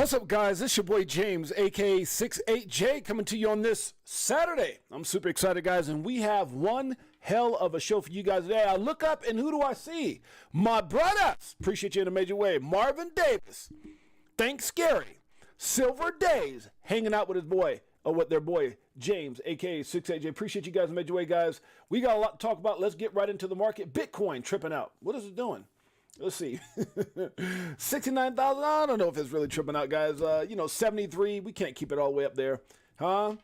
What's up, guys? It's your boy James, aka Six8Jay, coming to you on this Saturday. I'm super excited, guys, and we have one hell of a show for you guys today. I look up, and who do I see? My brothers. Appreciate you in a major way. Marvin Davis, Thanks Scary, Silver Days, hanging out with his boy, or with their boy James, aka Six8Jay. Appreciate you guys in a major way, guys. We got a lot to talk about. Let's get right into the market. Bitcoin tripping out. What is it doing? Let's see. 69,000. I don't know if it's really tripping out, guys. 73. We can't keep it all the way up there. Huh?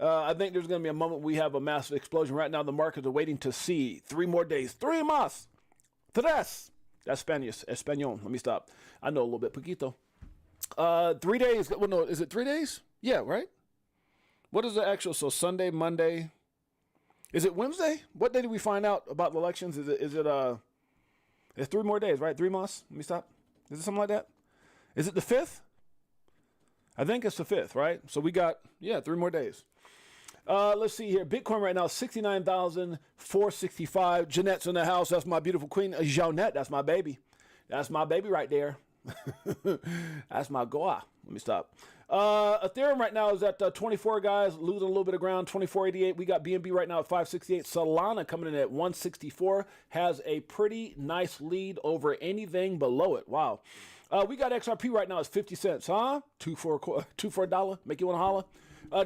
I think there's going to be a moment we have a massive explosion. Right now, the markets are waiting to see 3 more days. 3 más. Tres. That's Spanish. Espanol. Let me stop. I know a little bit. Poquito. 3 days. Well, no, is it 3 days? Yeah, right? What is the actual? So Sunday, Monday. Is it Wednesday? What day did we find out about the elections? It's 3 more days, right? 3 months. Let me stop. Is it something like that? Is it the 5th? I think it's the 5th, right? So we got, 3 more days. Let's see here. Bitcoin right now, 69,465. Jeanette's in the house. That's my beautiful queen. Jeanette, that's my baby. That's my baby right there. That's my Goa. Let me stop. Ethereum right now is at 24, guys, losing a little bit of ground, 24.88. We got BNB right now at 568. Solana coming in at 164, has a pretty nice lead over anything below it. Wow. We got XRP right now at 50 cents, huh? Two for a dollar. Make you want to holler.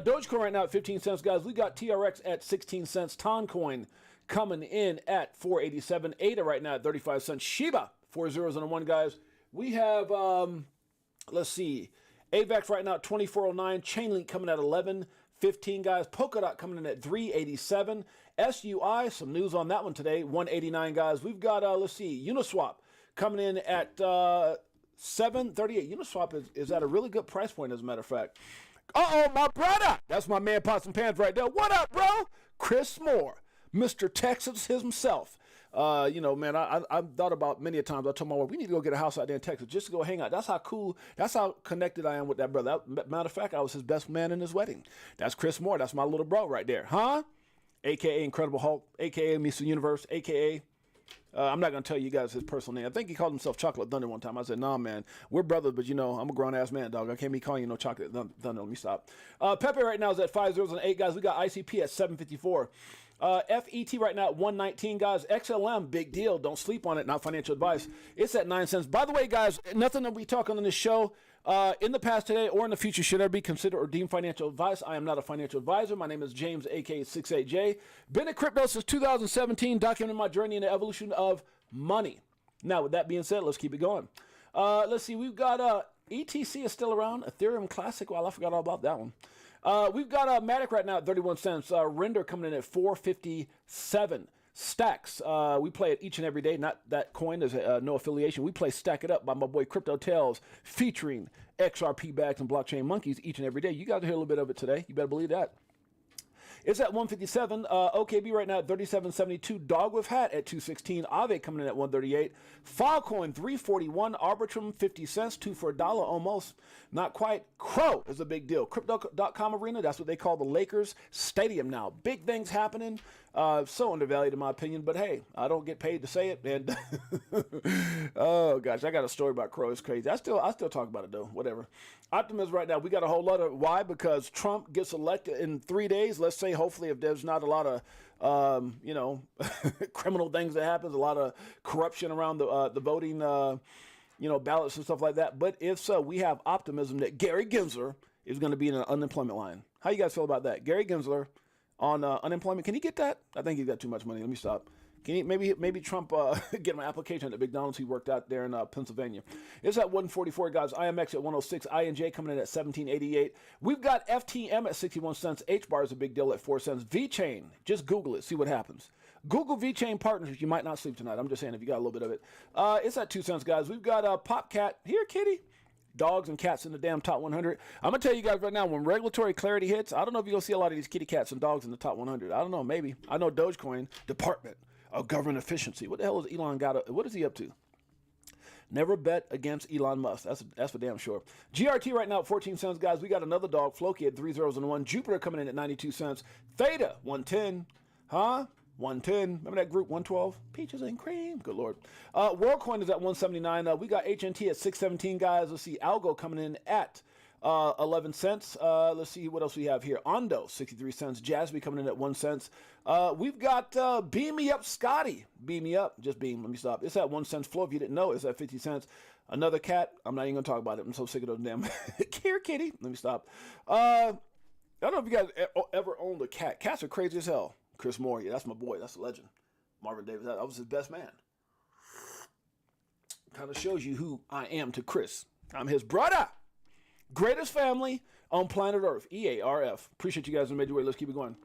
Dogecoin right now at 15 cents, guys. We got TRX at 16 cents. Toncoin coming in at 487. ADA right now at 35 cents. Shiba, 4 zeros and a 1, guys. We have, let's see, AVAX right now at 24.09. Chainlink coming at 11.15, guys. Polkadot coming in at 3.87. SUI, some news on that one today, 1.89, guys. We've got, let's see, Uniswap coming in at 7.38. Uniswap is at a really good price point, as a matter of fact. Uh-oh, my brother. That's my man, Pots and Pans right there. What up, bro? Chris Moore, Mr. Texas himself. Man, I've thought about many a times. I told my wife, we need to go get a house out there in Texas just to go hang out. That's how cool, that's how connected I am with that brother. Matter of fact, I was his best man in his wedding. That's Chris Moore. That's my little bro right there. Huh? AKA Incredible Hulk, AKA Mr. Universe, AKA, I'm not going to tell you guys his personal name. I think he called himself Chocolate Thunder one time. I said, nah, man, we're brothers, but I'm a grown-ass man, dog. I can't be calling you no Chocolate Thunder. Let me stop. Pepe right now is at 5 zeros and 8, guys. We got ICP at 754. FET right now at 119, guys. XLM, big deal. Don't sleep on it. Not financial advice. It's at 9 cents. By the way, guys, nothing that we talk on this show in the past today or in the future should ever be considered or deemed financial advice. I am not a financial advisor. My name is James, aka Six8Jay. Been in crypto since 2017, documenting my journey in the evolution of money. Now, with that being said, let's keep it going. Let's see. We've got ETC is still around. Ethereum Classic. Well, I forgot all about that one. We've got Matic right now at 31 cents. Render coming in at 457. Stacks. We play it each and every day. Not that coin. There's no affiliation. We play Stack It Up by my boy Crypto Tales, featuring XRP bags and blockchain monkeys each and every day. You guys will hear a little bit of it today. You better believe that. It's at 157. OKB right now at 37.72. Dog with Hat at 216. Aave coming in at 138. Filecoin 341. Arbitrum 50 cents. 2 for a dollar almost. Not quite. Crow is a big deal. Crypto.com arena. That's what they call the Lakers Stadium now. Big things happening. So undervalued in my opinion, but hey, I don't get paid to say it. And oh gosh, I got a story about Crow. It's crazy. I still talk about it though. Whatever. Optimism right now. We got a whole lot of why, because Trump gets elected in 3 days. Let's say hopefully if there's not a lot of criminal things that happens, a lot of corruption around the voting ballots and stuff like that. But if so, we have optimism that Gary Gensler is going to be in an unemployment line. How you guys feel about that? Gary Gensler on unemployment. Can he get that? I think he's got too much money. Let me stop. Can he, maybe Trump get my application at the McDonald's he worked out there in Pennsylvania. It's at 144, guys. IMX at 106. INJ coming in at 1788. We've got FTM at 61 cents. HBAR is a big deal at 4 cents. VChain, just Google it. See what happens. Google VChain partners. You might not sleep tonight. I'm just saying if you got a little bit of it. It's at 2 cents, guys. We've got PopCat. Here, kitty. Dogs and cats in the damn top 100. I'm going to tell you guys right now, when regulatory clarity hits, I don't know if you're going to see a lot of these kitty cats and dogs in the top 100. I don't know, maybe. I know Dogecoin, Department of Government Efficiency. What the hell is Elon got? What is he up to? Never bet against Elon Musk. That's for damn sure. GRT right now at 14 cents, guys. We got another dog, Floki at 3 zeros and 1. Jupiter coming in at 92 cents. Theta, 110. Huh? 110. Remember that group 112? Peaches and cream. Good Lord. WorldCoin is at 179. We got HNT at 617, guys. Let's see. Algo coming in at 11 cents. Let's see what else we have here. Ondo, 63 cents. Jasby coming in at 1 cent. We've got Beam Me Up Scotty. Beam Me Up. Just beam. Let me stop. It's at 1 cent. Flow, if you didn't know, it's at 50 cents. Another cat. I'm not even going to talk about it. I'm so sick of those damn. Here, kitty. Let me stop. I don't know if you guys ever owned a cat. Cats are crazy as hell. Chris Moore. Yeah, that's my boy. That's a legend. Marvin Davis. That was his best man. Kind of shows you who I am to Chris. I'm his brother. Greatest family on planet Earth. EARF. Appreciate you guys who made your way. Let's keep it going.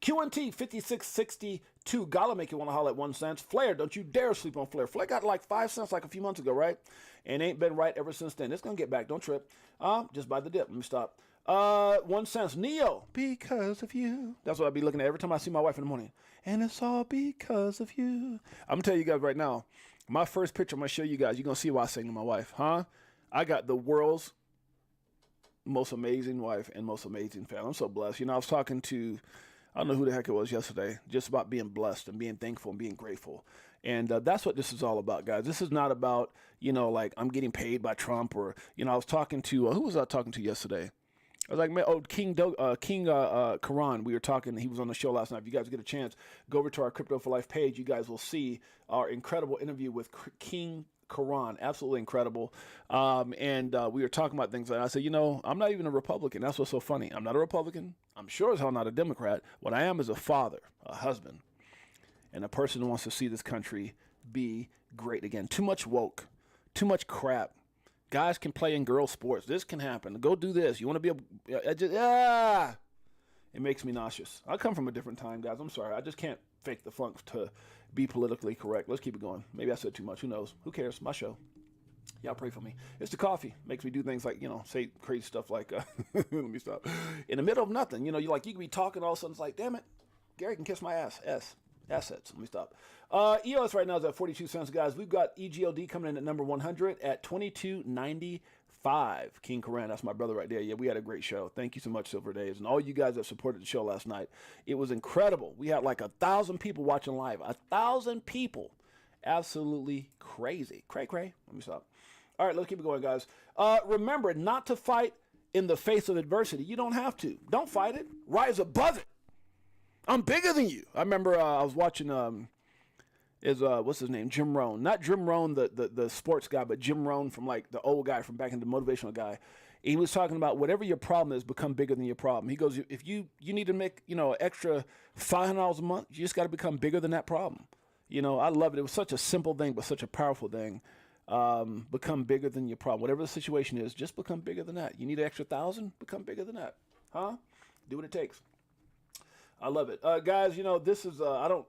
QNT 5662. Gotta make you want to holler at 1 cent. Flair, don't you dare sleep on Flair. Flair got like 5 cents like a few months ago, right? And ain't been right ever since then. It's gonna get back. Don't trip. Just buy the dip. Let me stop. 1 cent. Neo, because of you. That's what I be looking at every time I see my wife in the morning. And it's all because of you. I'm gonna tell you guys right now. My first picture I'm gonna show you guys. You're gonna see why I sing to my wife, huh? I got the world's most amazing wife and most amazing family. I'm so blessed. You know, I was talking to, I don't know who the heck it was yesterday, just about being blessed and being thankful and being grateful. And that's what this is all about, guys. This is not about, you know, like I'm getting paid by Trump or, you know, I was talking to, who was I talking to yesterday? I was like, man, King Karan. We were talking. He was on the show last night. If you guys get a chance, go over to our Crypto for Life page. You guys will see our incredible interview with King Karan. Absolutely incredible. And we were talking about things. And I said, you know, I'm not even a Republican. That's what's so funny. I'm not a Republican. I'm sure as hell not a Democrat. What I am is a father, a husband, and a person who wants to see this country be great again. Too much woke. Too much crap. Guys can play in girl sports. This can happen. Go do this. You want to be it makes me nauseous. I come from a different time, guys. I'm sorry. I just can't fake the funk to be politically correct. Let's keep it going. Maybe I said too much. Who knows? Who cares? My show. Y'all pray for me. It's the coffee. Makes me do things like, you know, say crazy stuff like, let me stop. In the middle of nothing, you know, you can be talking, all of a sudden it's like, damn it, Gary can kiss my ass. Assets. Let me stop. EOS right now is at 42 cents, guys. We've got EGLD coming in at number 100 at 22.95. King Karan, that's my brother right there. Yeah, we had a great show. Thank you so much, Silver Days, and all you guys that supported the show last night. It was incredible. We had like 1,000 people watching live. 1,000 people. Absolutely crazy. Cray. Let me stop. All right, let's keep it going, guys. Remember not to fight in the face of adversity. You don't have to. Don't fight it. Rise above it. I'm bigger than you. I remember I was watching what's his name? Jim Rohn. Not Jim Rohn, the sports guy, but Jim Rohn from like the old guy from back in the motivational guy. He was talking about whatever your problem is, become bigger than your problem. He goes, if you need to make, you know, extra $500 a month, you just got to become bigger than that problem. You know, I love it. It was such a simple thing, but such a powerful thing. Become bigger than your problem. Whatever the situation is, just become bigger than that. You need an extra 1,000, become bigger than that. Huh? Do what it takes. I love it. Guys, you know, this is, I don't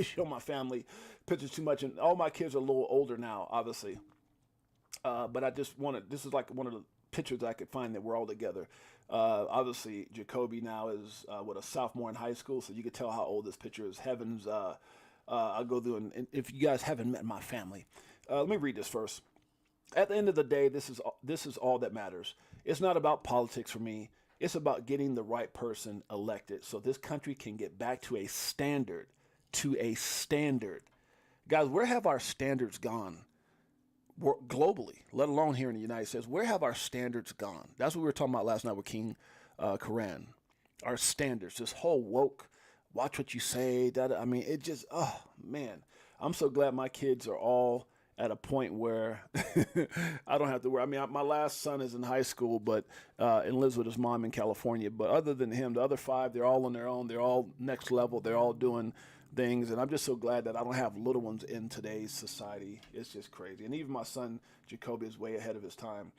show my family pictures too much, and all my kids are a little older now, obviously. But I just wanted, this is like one of the pictures I could find that we're all together. Obviously, Jacoby now is, a sophomore in high school, so you could tell how old this picture is. Heavens, I'll go through, and if you guys haven't met my family, let me read this first. At the end of the day, this is all that matters. It's not about politics for me. It's about getting the right person elected so this country can get back to a standard. Guys, where have our standards gone? Globally, let alone here in the United States, where have our standards gone? That's what we were talking about last night with King Karan. Our standards, this whole woke, watch what you say. I mean, it just, oh, man. I'm so glad my kids are all at a point where I don't have to worry. I mean, my last son is in high school, but and lives with his mom in California. But other than him, the other 5, they're all on their own. They're all next level. They're all doing things. And I'm just so glad that I don't have little ones in today's society. It's just crazy. And even my son, Jacoby, is way ahead of his time.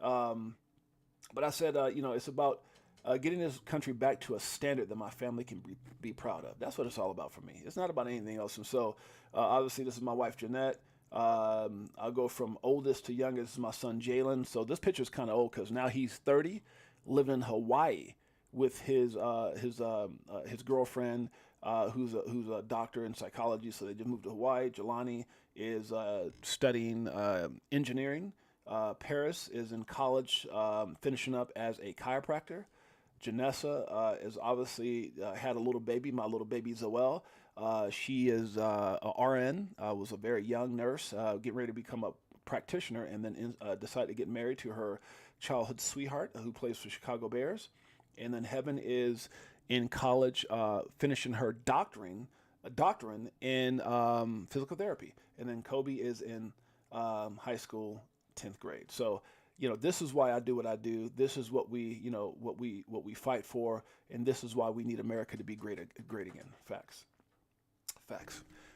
But I said, you know, it's about getting this country back to a standard that my family can be proud of. That's what it's all about for me. It's not about anything else. And so, obviously, this is my wife, Jeanette. I'll go from oldest to youngest. This is my son, Jalen. So this picture is kind of old because now he's 30, living in Hawaii with his girlfriend, who's a doctor in psychology. So they just moved to Hawaii. Jelani is studying engineering. Paris is in college, finishing up as a chiropractor. Janessa is obviously had a little baby, my little baby Zoel. She is a RN, was a very young nurse, getting ready to become a practitioner, and then decided to get married to her childhood sweetheart who plays for Chicago Bears. And then Heaven is in college, finishing her doctorate in physical therapy. And then Kobe is in high school, 10th grade. So, this is why I do what I do. This is what we, what we fight for, and this is why we need America to be great again. Facts.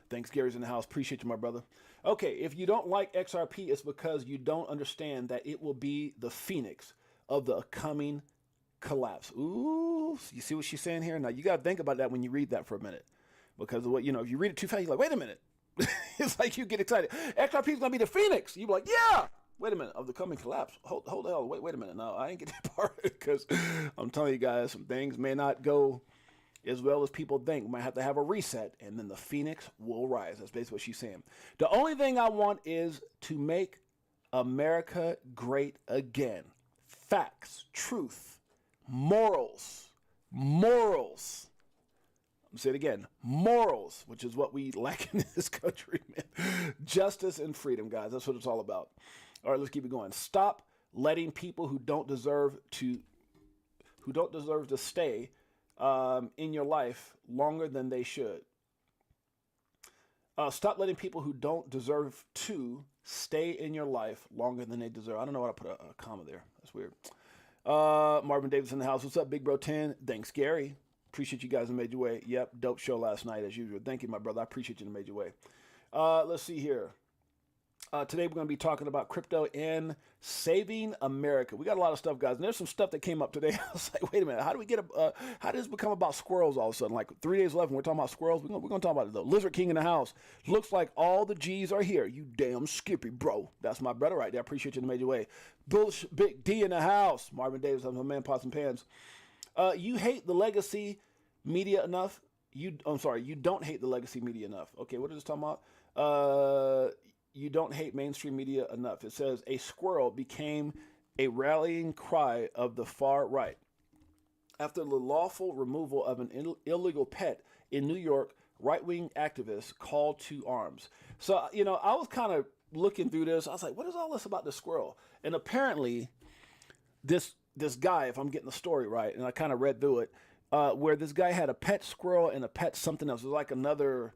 Thanks, Gary's in the house. Appreciate you, my brother. Okay, if you don't like XRP, it's because you don't understand that it will be the phoenix of the coming collapse. Ooh, you see what she's saying here? Now, you got to think about that when you read that for a minute. Because, if you read it too fast, you're like, wait a minute. It's like you get excited. XRP is going to be the phoenix. You're like, yeah. Wait a minle, of the coming collapse. Hold the hell. Wait a minute. No, I ain't get that part because I'm telling you guys, some things may not go as well as people think. We might have to have a reset, and then the phoenix will rise. That's basically what she's saying. The only thing I want is to make America great again. Facts, truth, morals. I'm say it again, morals, which is what we lack in this country, man. Justice and freedom, guys. That's what it's all about. All right, let's keep it going. Stop letting people who don't deserve to stay in your life longer than they should. Stop letting people who don't deserve to stay in your life longer than they deserve. I don't know why I put a comma there. That's weird. Marvin Davis in the house. What's up, Big Bro 10? Thanks, Gary. Appreciate you guys in Major Way. Yep, dope show last night as usual. Thank you, my brother. I appreciate you in a major way. Let's see here. Today we're going to be talking about crypto and saving America. We got a lot of stuff, guys, and there's some stuff that came up today. I was like, wait a minute, how do we get how did this become about squirrels all of a sudden? Like 3 days left, and we're talking about squirrels. We're going to talk about it though. Lizard King in the house. Looks like all the G's are here. You damn Skippy, bro. That's my brother right there. I appreciate you in a major way. Bullish Big D in the house. Marvin Davis, I'm my man, Pots and Pans. You hate the legacy media enough. You don't hate the legacy media enough. Okay, what is this talking about? You don't hate mainstream media enough. It says a squirrel became a rallying cry of the far right after the lawful removal of an illegal pet in New York. Right-wing activists called to arms. So, I was kind of looking through this. I was like, what is all this about the squirrel? And apparently this guy, if I'm getting the story right, and I kind of read through it, where this guy had a pet squirrel and a pet something else. It was like another,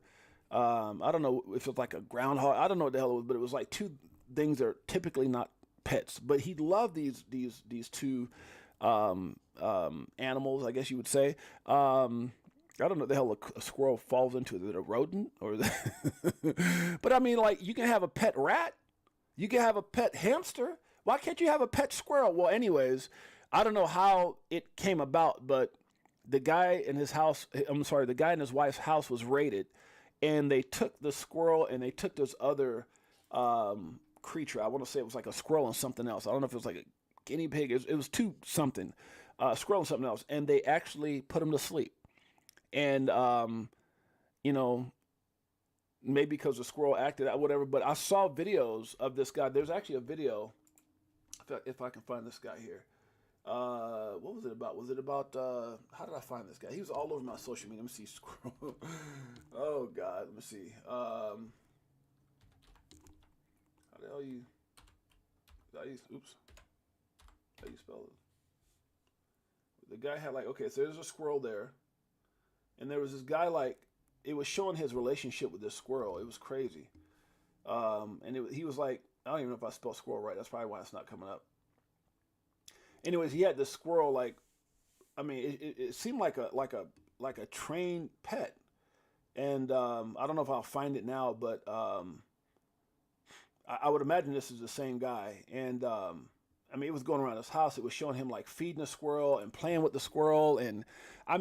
I don't know if it was like a groundhog. I don't know what the hell it was, but it was like two things that are typically not pets. But he loved these two animals, I guess you would say. I don't know what the hell a squirrel falls into. Is it a rodent? Or but I mean, like, you can have a pet rat. You can have a pet hamster. Why can't you have a pet squirrel? Well, anyways, I don't know how it came about, but the guy in his wife's house was raided, and they took the squirrel and they took this other creature. I want to say it was like a squirrel and something else. I don't know if it was like a guinea pig. It was two something, squirrel and something else, and they actually put him to sleep. And maybe because the squirrel acted out, whatever. But I saw videos of this guy. There's actually a video, if I can find this guy here. What was it about? Was it about, how did I find this guy? He was all over my social media. Let me see. Scroll. Oh, God. Let me see. How the hell oops. How do you spell it? The guy had okay, so there's a squirrel there. And there was this guy, it was showing his relationship with this squirrel. It was crazy. And he was like, I don't even know if I spelled squirrel right. That's probably why it's not coming up. Anyways, he had this squirrel, it seemed like a trained pet. And I don't know if I'll find it now, but I would imagine this is the same guy. And it was going around his house. It was showing him feeding a squirrel and playing with the squirrel. And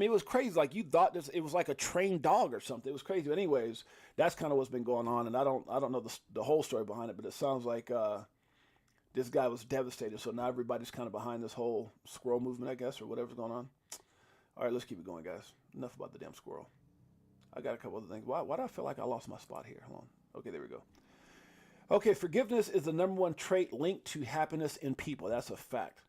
it was crazy. You thought it was like a trained dog or something. It was crazy. But anyways, that's kind of what's been going on. And I don't know the whole story behind it, but it sounds like this guy was devastated. So now everybody's kind of behind this whole squirrel movement, I guess, or whatever's going on. All right, let's keep it going, guys. Enough about the damn squirrel. I got a couple other things. Why do I feel like I lost my spot here? Hold on. Okay, there we go. Okay, forgiveness is the #1 trait linked to happiness in people. That's a fact.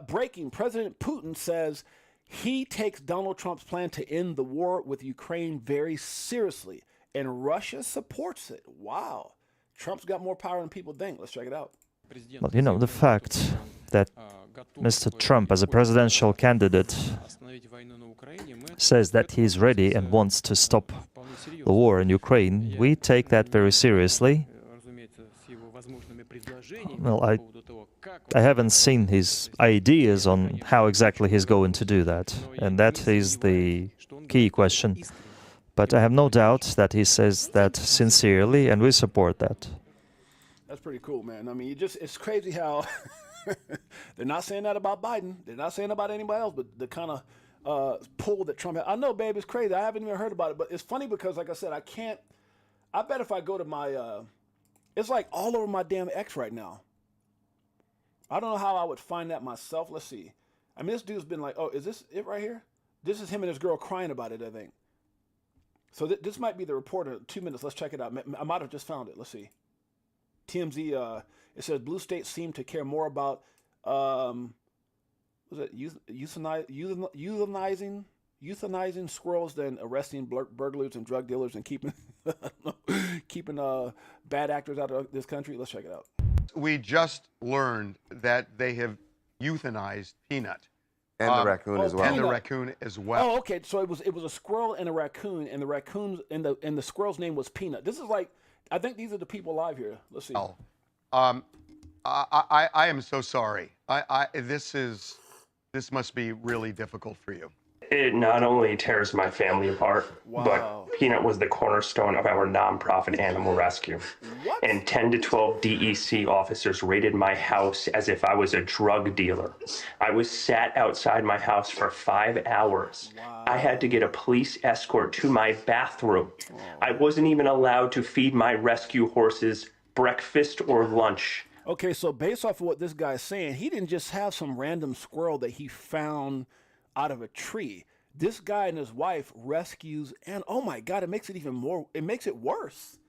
Breaking. President Putin says he takes Donald Trump's plan to end the war with Ukraine very seriously, and Russia supports it. Wow. Trump's got more power than people think. Let's check it out. Well, you know, the fact that Mr. Trump, as a presidential candidate, says that he's ready and wants to stop the war in Ukraine, we take that very seriously. Well, I haven't seen his ideas on how exactly he's going to do that, and that is the key question. But I have no doubt that he says that sincerely, and we support that. That's pretty cool, man. I mean, it's crazy how they're not saying that about Biden. They're not saying about anybody else, but the kind of pull that Trump had. I know, babe, it's crazy. I haven't even heard about it, but it's funny because, like I said, I bet if I go to my, it's like all over my damn X right now. I don't know how I would find that myself. Let's see. I mean, this dude's been like, oh, is this it right here? This is him and his girl crying about it, I think. So this might be the report in 2 minutes. Let's check it out. I might have just found it. Let's see. TMZ, it says blue states seem to care more about, euthanizing squirrels than arresting burglars and drug dealers and keeping bad actors out of this country. Let's check it out. We just learned that they have euthanized Peanut. And the raccoon as well. And the raccoon as well. Oh, okay. So it was a squirrel and a raccoon, and the raccoon's and the squirrel's name was Peanut. This is like, I think these are the people live here. Let's see. Oh, I am so sorry. This must be really difficult for you. It not only tears my family apart, but Peanut was the cornerstone of our nonprofit animal rescue. What? And 10 to 12 DEC officers raided my house as if I was a drug dealer. I was sat outside my house for 5 hours. Wow. I had to get a police escort to my bathroom. I wasn't even allowed to feed my rescue horses breakfast or lunch. Okay, so based off of what this guy's saying, he didn't just have some random squirrel that he found out of a tree. This guy and his wife rescues, and oh my God, it makes it even more, it makes it worse.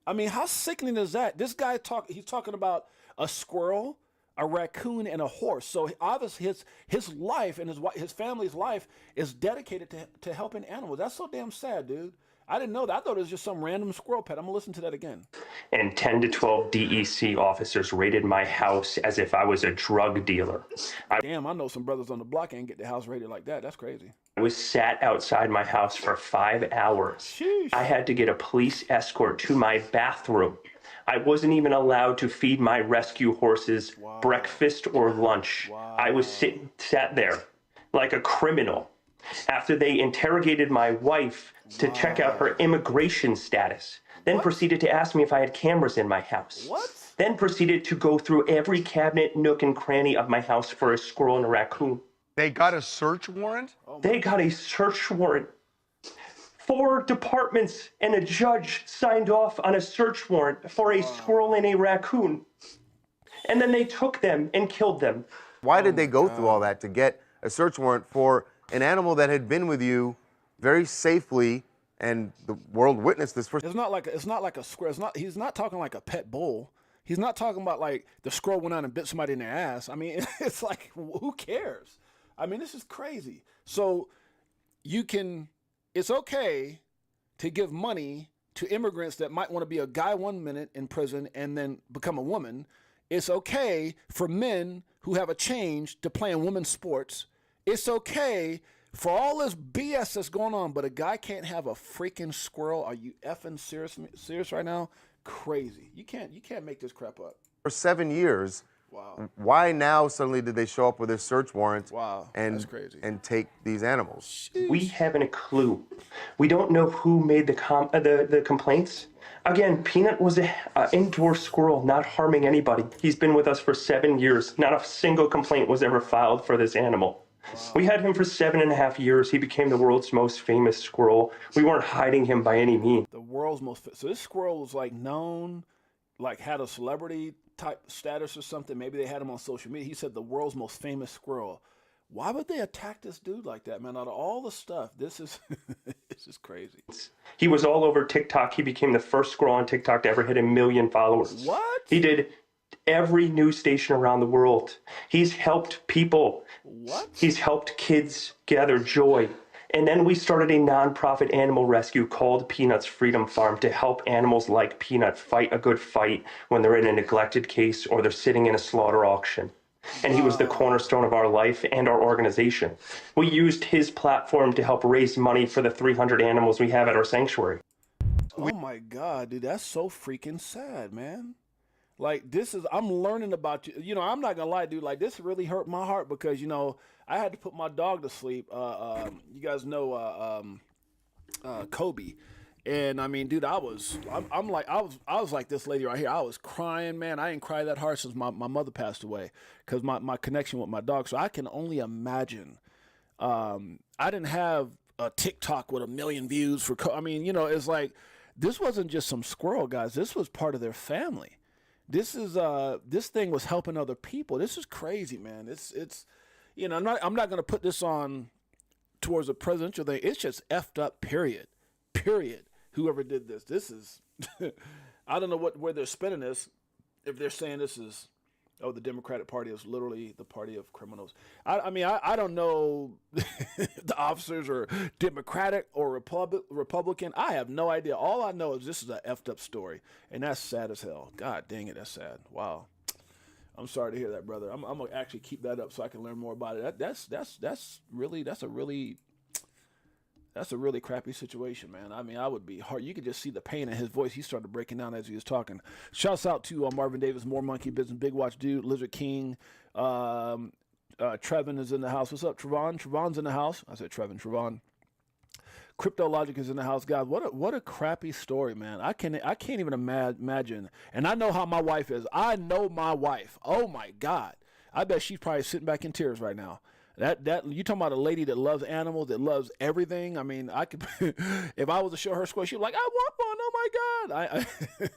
I mean, how sickening is that? This guy he's talking about a squirrel, a raccoon, and a horse. So obviously his life and his family's life is dedicated to helping animals. That's so damn sad, dude. I didn't know that. I thought it was just some random squirrel pet. I'm gonna listen to that again. And 10 to 12 DEC officers raided my house as if I was a drug dealer. Damn, I know some brothers on the block ain't get their house raided like that. That's crazy. I was sat outside my house for 5 hours. Sheesh. I had to get a police escort to my bathroom. I wasn't even allowed to feed my rescue horses breakfast or lunch. I was sat there like a criminal after they interrogated my wife to check out her immigration status, then proceeded to ask me if I had cameras in my house. Then proceeded to go through every cabinet, nook, and cranny of my house for a squirrel and a raccoon. They got a search warrant? They got a search warrant. 4 departments and a judge signed off on a search warrant for a squirrel and a raccoon. And then they took them and killed them. Why did they go through all that to get a search warrant for an animal that had been with you very safely, and the world witnessed this? It's not like a squirrel. He's not talking like a pet bull. He's not talking about like the squirrel went out and bit somebody in their ass. I mean, it's like, who cares? I mean, this is crazy. So it's okay to give money to immigrants that might want to be a guy 1 minute in prison and then become a woman. It's okay for men who have a change to play in women's sports. It's okay for all this BS that's going on, but a guy can't have a freaking squirrel. Are you effing serious right now? Crazy. You can't make this crap up. For 7 years. Wow. Why now suddenly did they show up with a search warrant? Wow. That's crazy. And take these animals? We haven't a clue. We don't know who made the complaints. Again, Peanut was an indoor squirrel, not harming anybody. He's been with us for 7 years. Not a single complaint was ever filed for this animal. Wow. We had him for 7.5 years. He became the world's most famous squirrel. We weren't hiding him by any means. The world's most, so this squirrel was like known, like had a celebrity type status or something. Maybe they had him on social media. He said the world's most famous squirrel. Why would they attack this dude like that, man? Out of all the stuff, this is this is crazy. He was all over TikTok. He became the first squirrel on TikTok to ever hit 1 million followers. What? He did every news station around the world. He's helped people. What? He's helped kids gather joy. And then we started a nonprofit animal rescue called Peanut's Freedom Farm to help animals like Peanut fight a good fight when they're in a neglected case or they're sitting in a slaughter auction. And he was the cornerstone of our life and our organization. We used his platform to help raise money for the 300 animals we have at our sanctuary. Oh my God, dude, that's so freaking sad, man. Like, I'm learning about you. You know, I'm not gonna lie, dude. Like, this really hurt my heart because, you know, I had to put my dog to sleep. You guys know Kobe, and I mean, dude, I was like this lady right here. I was crying, man. I ain't cried that hard since my mother passed away because my connection with my dog. So I can only imagine. I didn't have a TikTok with 1 million views for. I mean, you know, it's like this wasn't just some squirrel, guys. This was part of their family. This thing was helping other people. This is crazy, man. It's you know, I'm not gonna put this on towards a presidential thing. It's just effed up, period. Whoever did this is I don't know where they're spinning this, if they're saying this is the Democratic Party is literally the party of criminals. I mean I don't know if the officers are Democratic or Republican. I have no idea. All I know is this is a effed up story, and that's sad as hell. God dang it, that's sad. Wow. I'm sorry to hear that, brother. I'm gonna actually keep that up so I can learn more about it. That's a really crappy situation, man. I mean, I would be hard. You could just see the pain in his voice. He started breaking down as he was talking. Shouts out to Marvin Davis, More Monkey Business, Big Watch Dude, Lizard King. Trevin is in the house. What's up, Trevon? Trevon's in the house. I said Trevon. Crypto Logic is in the house, guys. What a crappy story, man. I can't even imagine. And I know how my wife is. I know my wife. Oh my God. I bet she's probably sitting back in tears right now. That you talking about a lady that loves animals, that loves everything. I mean, I could if I was to show her squirrel, she'd be like, I want one. Oh my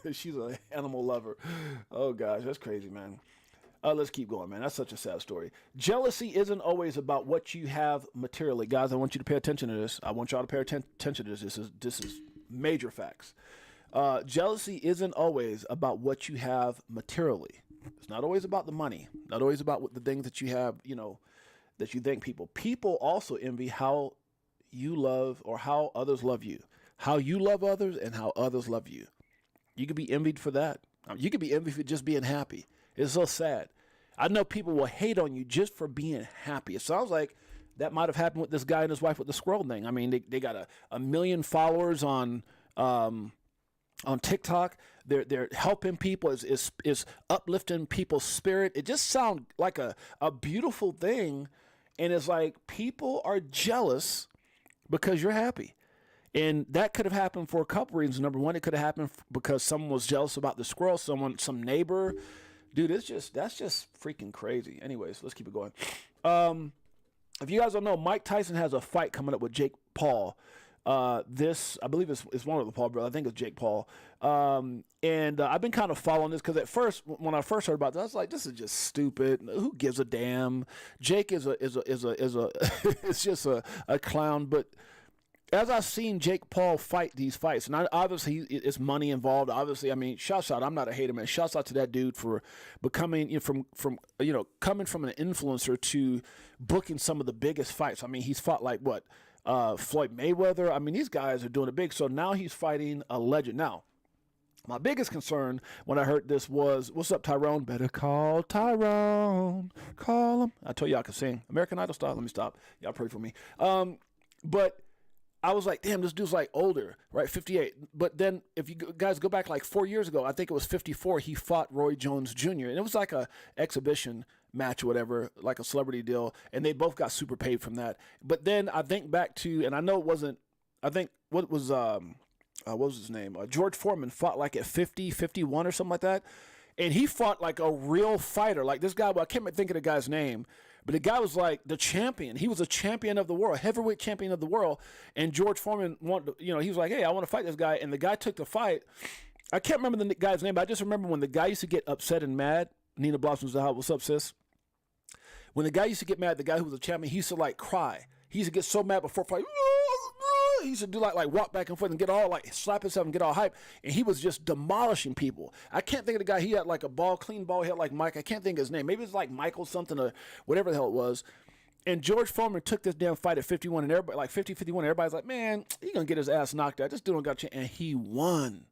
God. She's an animal lover. Oh gosh, that's crazy, man. Let's keep going, man. That's such a sad story. Jealousy isn't always about what you have materially. Guys, I want you to pay attention to this. I want y'all to pay attention to this. This is major facts. Jealousy isn't always about what you have materially. It's not always about the money. Not always about the things that you have, you know, that you think people. People also envy how you love or how others love you. How you love others and how others love you. You could be envied for that. You could be envied for just being happy. It's so sad. I know people will hate on you just for being happy. It sounds like that might have happened with this guy and his wife with the squirrel thing. I mean, they got a million followers on TikTok. They're helping people, is uplifting people's spirit. It just sounds like a beautiful thing. And it's like people are jealous because you're happy. And that could have happened for a couple reasons. Number one, it could have happened because someone was jealous about the squirrel, some neighbor. Dude, that's just freaking crazy. Anyways, let's keep it going. If you guys don't know, Mike Tyson has a fight coming up with Jake Paul. I believe it's one of the Paul brothers. I think it's Jake Paul. And I've been kind of following this because at first, when I first heard about this, I was like, this is just stupid. Who gives a damn? Jake is it's just a clown. But as I've seen Jake Paul fight these fights, and obviously it's money involved. Obviously, I mean, shouts out. I'm not a hater, man. Shouts out to that dude for becoming, coming from an influencer to booking some of the biggest fights. I mean, he's fought like what? Floyd Mayweather. I mean, these guys are doing it big. So now he's fighting a legend. Now, my biggest concern when I heard this was, what's up, Tyrone? Better call Tyrone. Call him. I told you I could sing. American Idol style. Let me stop. Y'all pray for me. But I was like, damn, this dude's like older, right? 58. But then if you guys go back like 4 years ago, I think it was 54, he fought Roy Jones Jr. And it was like a exhibition match or whatever, like a celebrity deal. And they both got super paid from that. But then I think back to, and I know it wasn't, I think what was his name? George Foreman fought like at 50, 51 or something like that. And he fought like a real fighter. Like this guy, well, I can't think of the guy's name. But the guy was like the champion. He was a champion of the world, heavyweight champion of the world. And George Foreman wanted to, he was like, hey, I want to fight this guy. And the guy took the fight. I can't remember the guy's name, but I just remember when the guy used to get upset and mad. Nina Blossom's the house. What's up, sis? When the guy used to get mad, the guy who was a champion, he used to like cry. He used to get so mad before fight. He used to do like walk back and forth and get all like slap himself and get all hype. And he was just demolishing people. I can't think of the guy. He had like a clean ball head like Mike. I can't think of his name. Maybe it's like Michael something or whatever the hell it was. And George Foreman took this damn fight at 51, and everybody like 50-51. Everybody's like, man, he's gonna get his ass knocked out. This dude don't got a chance, and he won.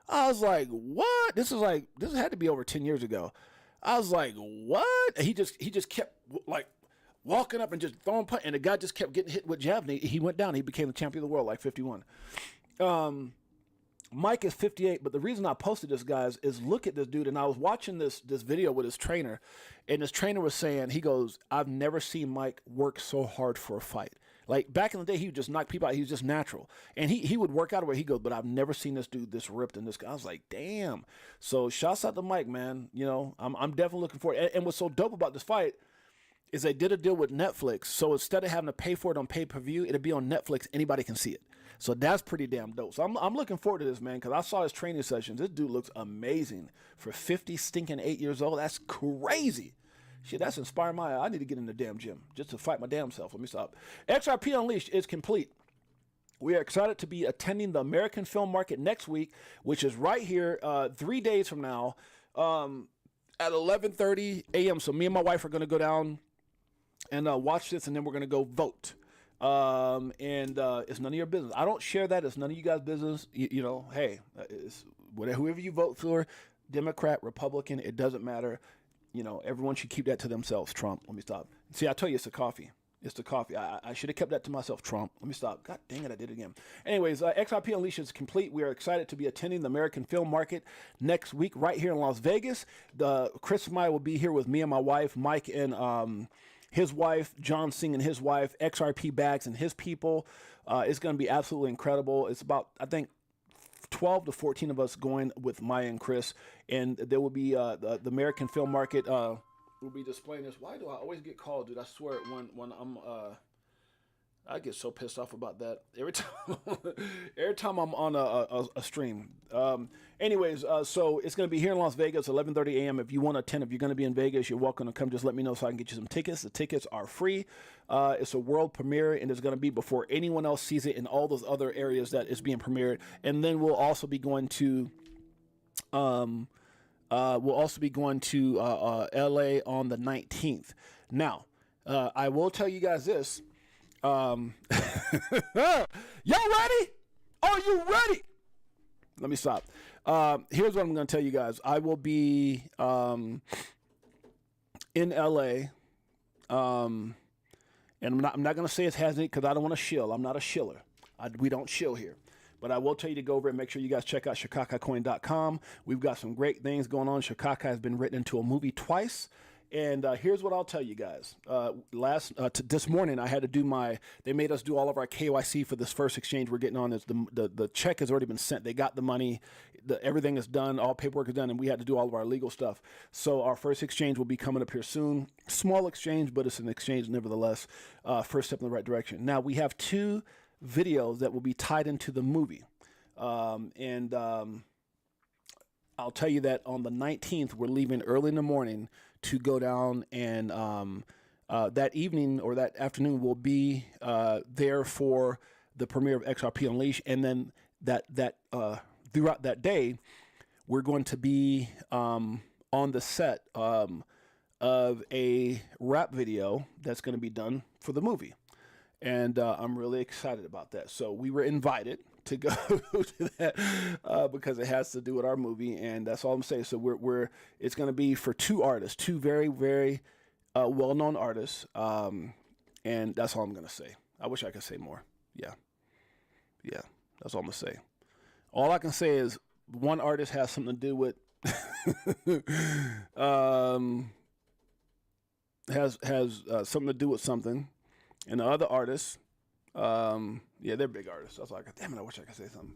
I was like, what? This had to be over 10 years ago. I was like, what? And he just kept like walking up and just throwing punch, and the guy just kept getting hit with jabs. And he went down. He became the champion of the world like 51. Mike is 58, but the reason I posted this, guys, is look at this dude. And I was watching this video with his trainer, and his trainer was saying, he goes, I've never seen Mike work so hard for a fight. Like back in the day, he would just knock people out. He was just natural. And he would work out of where he goes, but I've never seen this dude this ripped and this guy. I was like, damn. So shouts out to Mike, man. You know, I'm definitely looking for it. And what's so dope about this fight is they did a deal with Netflix. So instead of having to pay for it on pay-per-view, it'll be on Netflix. Anybody can see it. So that's pretty damn dope. So I'm looking forward to this, man, because I saw his training sessions. This dude looks amazing. For 8 years old, that's crazy. Shit, that's inspiring my eye. I need to get in the damn gym just to fight my damn self. Let me stop. XRP Unleashed is complete. We are excited to be attending the American film market next week, which is right here 3 days from now at 11:30 a.m. So me and my wife are going to go down and watch this, and then we're going to go vote. It's none of your business. I don't share that. It's none of you guys' business. You know, hey, it's whoever you vote for, Democrat, Republican, it doesn't matter. You know, everyone should keep that to themselves. Trump, let me stop. See, I tell you, it's the coffee. It's the coffee. I should have kept that to myself. Trump, let me stop. God dang it, I did it again. Anyways, XRP Unleashed is complete. We are excited to be attending the American film market next week right here in Las Vegas. Chris and I will be here with me and my wife, Mike and his wife, John Singh and his wife, XRP Bags and his people. It's going to be absolutely incredible. It's about, I think, 12 to 14 of us going with Maya and Chris, and there will be the American film market will be displaying this. Why do I always get called, dude? I swear when I'm I get so pissed off about that every time I'm on a stream. Anyways, so it's going to be here in Las Vegas, 11:30 a.m. If you want to attend, if you're going to be in Vegas, you're welcome to come. Just let me know so I can get you some tickets. The tickets are free. It's a world premiere, and it's going to be before anyone else sees it in all those other areas that is being premiered. And then we'll also be going to LA on the 19th. Now, I will tell you guys this. Y'all ready? Are you ready? Let me stop. Here's what I'm going to tell you guys. I will be in LA. And I'm not going to say it hasn't because I don't want to shill. I'm not a shiller. We don't shill here. But I will tell you to go over and make sure you guys check out shikakacoin.com. We've got some great things going on. Shikaka has been written into a movie twice. And here's what I'll tell you guys. This morning, I had to do they made us do all of our KYC for this first exchange we're getting on. The check has already been sent. They got the money. Everything is done. All paperwork is done, and we had to do all of our legal stuff. So our first exchange will be coming up here soon. Small exchange, but it's an exchange nevertheless. First step in the right direction. Now, we have 2 videos that will be tied into the movie. I'll tell you that on the 19th, we're leaving early in the morning to go down, and that evening or that afternoon we'll be there for the premiere of XRP Unleashed, and then throughout that day, we're going to be on the set of a rap video that's going to be done for the movie, and I'm really excited about that. So we were invited to go to that because it has to do with our movie, and that's all I'm saying. So it's going to be for 2 artists, 2 very, very well-known artists, and that's all I'm going to say. I wish I could say more. Yeah, that's all I'm going to say. All I can say is one artist has something to do with has something to do with something, and the other artist. They're big artists. I was like, damn it, I wish I could say something.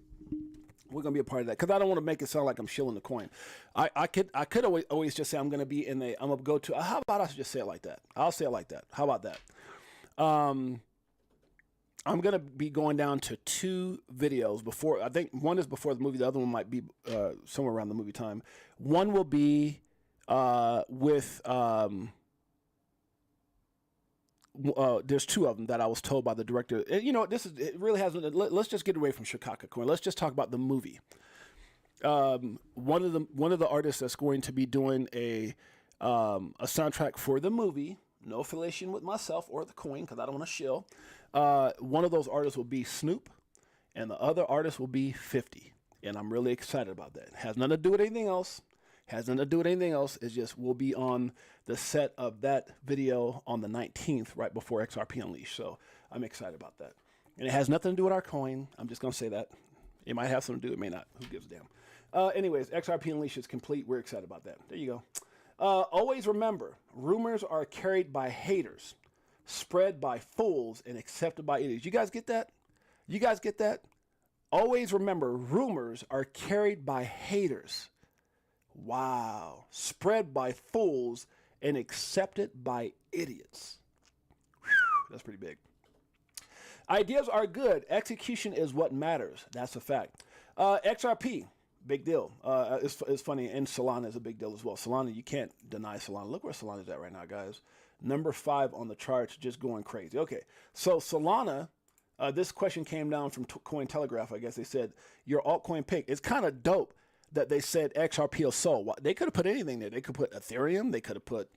We're gonna be a part of that because I don't want to make it sound like I'm shilling the coin. I could always just say I'm gonna be I'm gonna go to. How about I just say it like that? I'll say it like that. How about that? I'm gonna be going down to 2 videos before. I think one is before the movie. The other one might be somewhere around the movie time. One will be with there's two of them that I was told by the director. And, you know, it really hasn't. Let's just get away from Chicago Coin. Let's just talk about the movie. One of the artists that's going to be doing a soundtrack for the movie, no affiliation with myself or the coin because I don't want to shill. One of those artists will be Snoop, and the other artist will be 50. And I'm really excited about that. Has nothing to do with anything else. It's just we'll be on the set of that video on the 19th, right before XRP Unleashed. So I'm excited about that. And it has nothing to do with our coin. I'm just going to say that. It might have something to do. It may not. Who gives a damn? Anyways, XRP Unleashed is complete. We're excited about that. There you go. Always remember, rumors are carried by haters, spread by fools, and accepted by idiots. You guys get that? You guys get that? Always remember, rumors are carried by haters. Wow. Spread by fools and accepted by idiots. Whew, that's pretty big. Ideas are good. Execution is what matters. That's a fact. XRP, big deal. It's funny, and Solana is a big deal as well. Solana, you can't deny Solana. Look where Solana is at right now, guys. Number 5 on the charts, just going crazy. Okay, so Solana, this question came down from Cointelegraph. I guess they said, your altcoin pick. It's kind of dope that they said XRP or Sol. They could have put anything there. They could put Ethereum. They could have put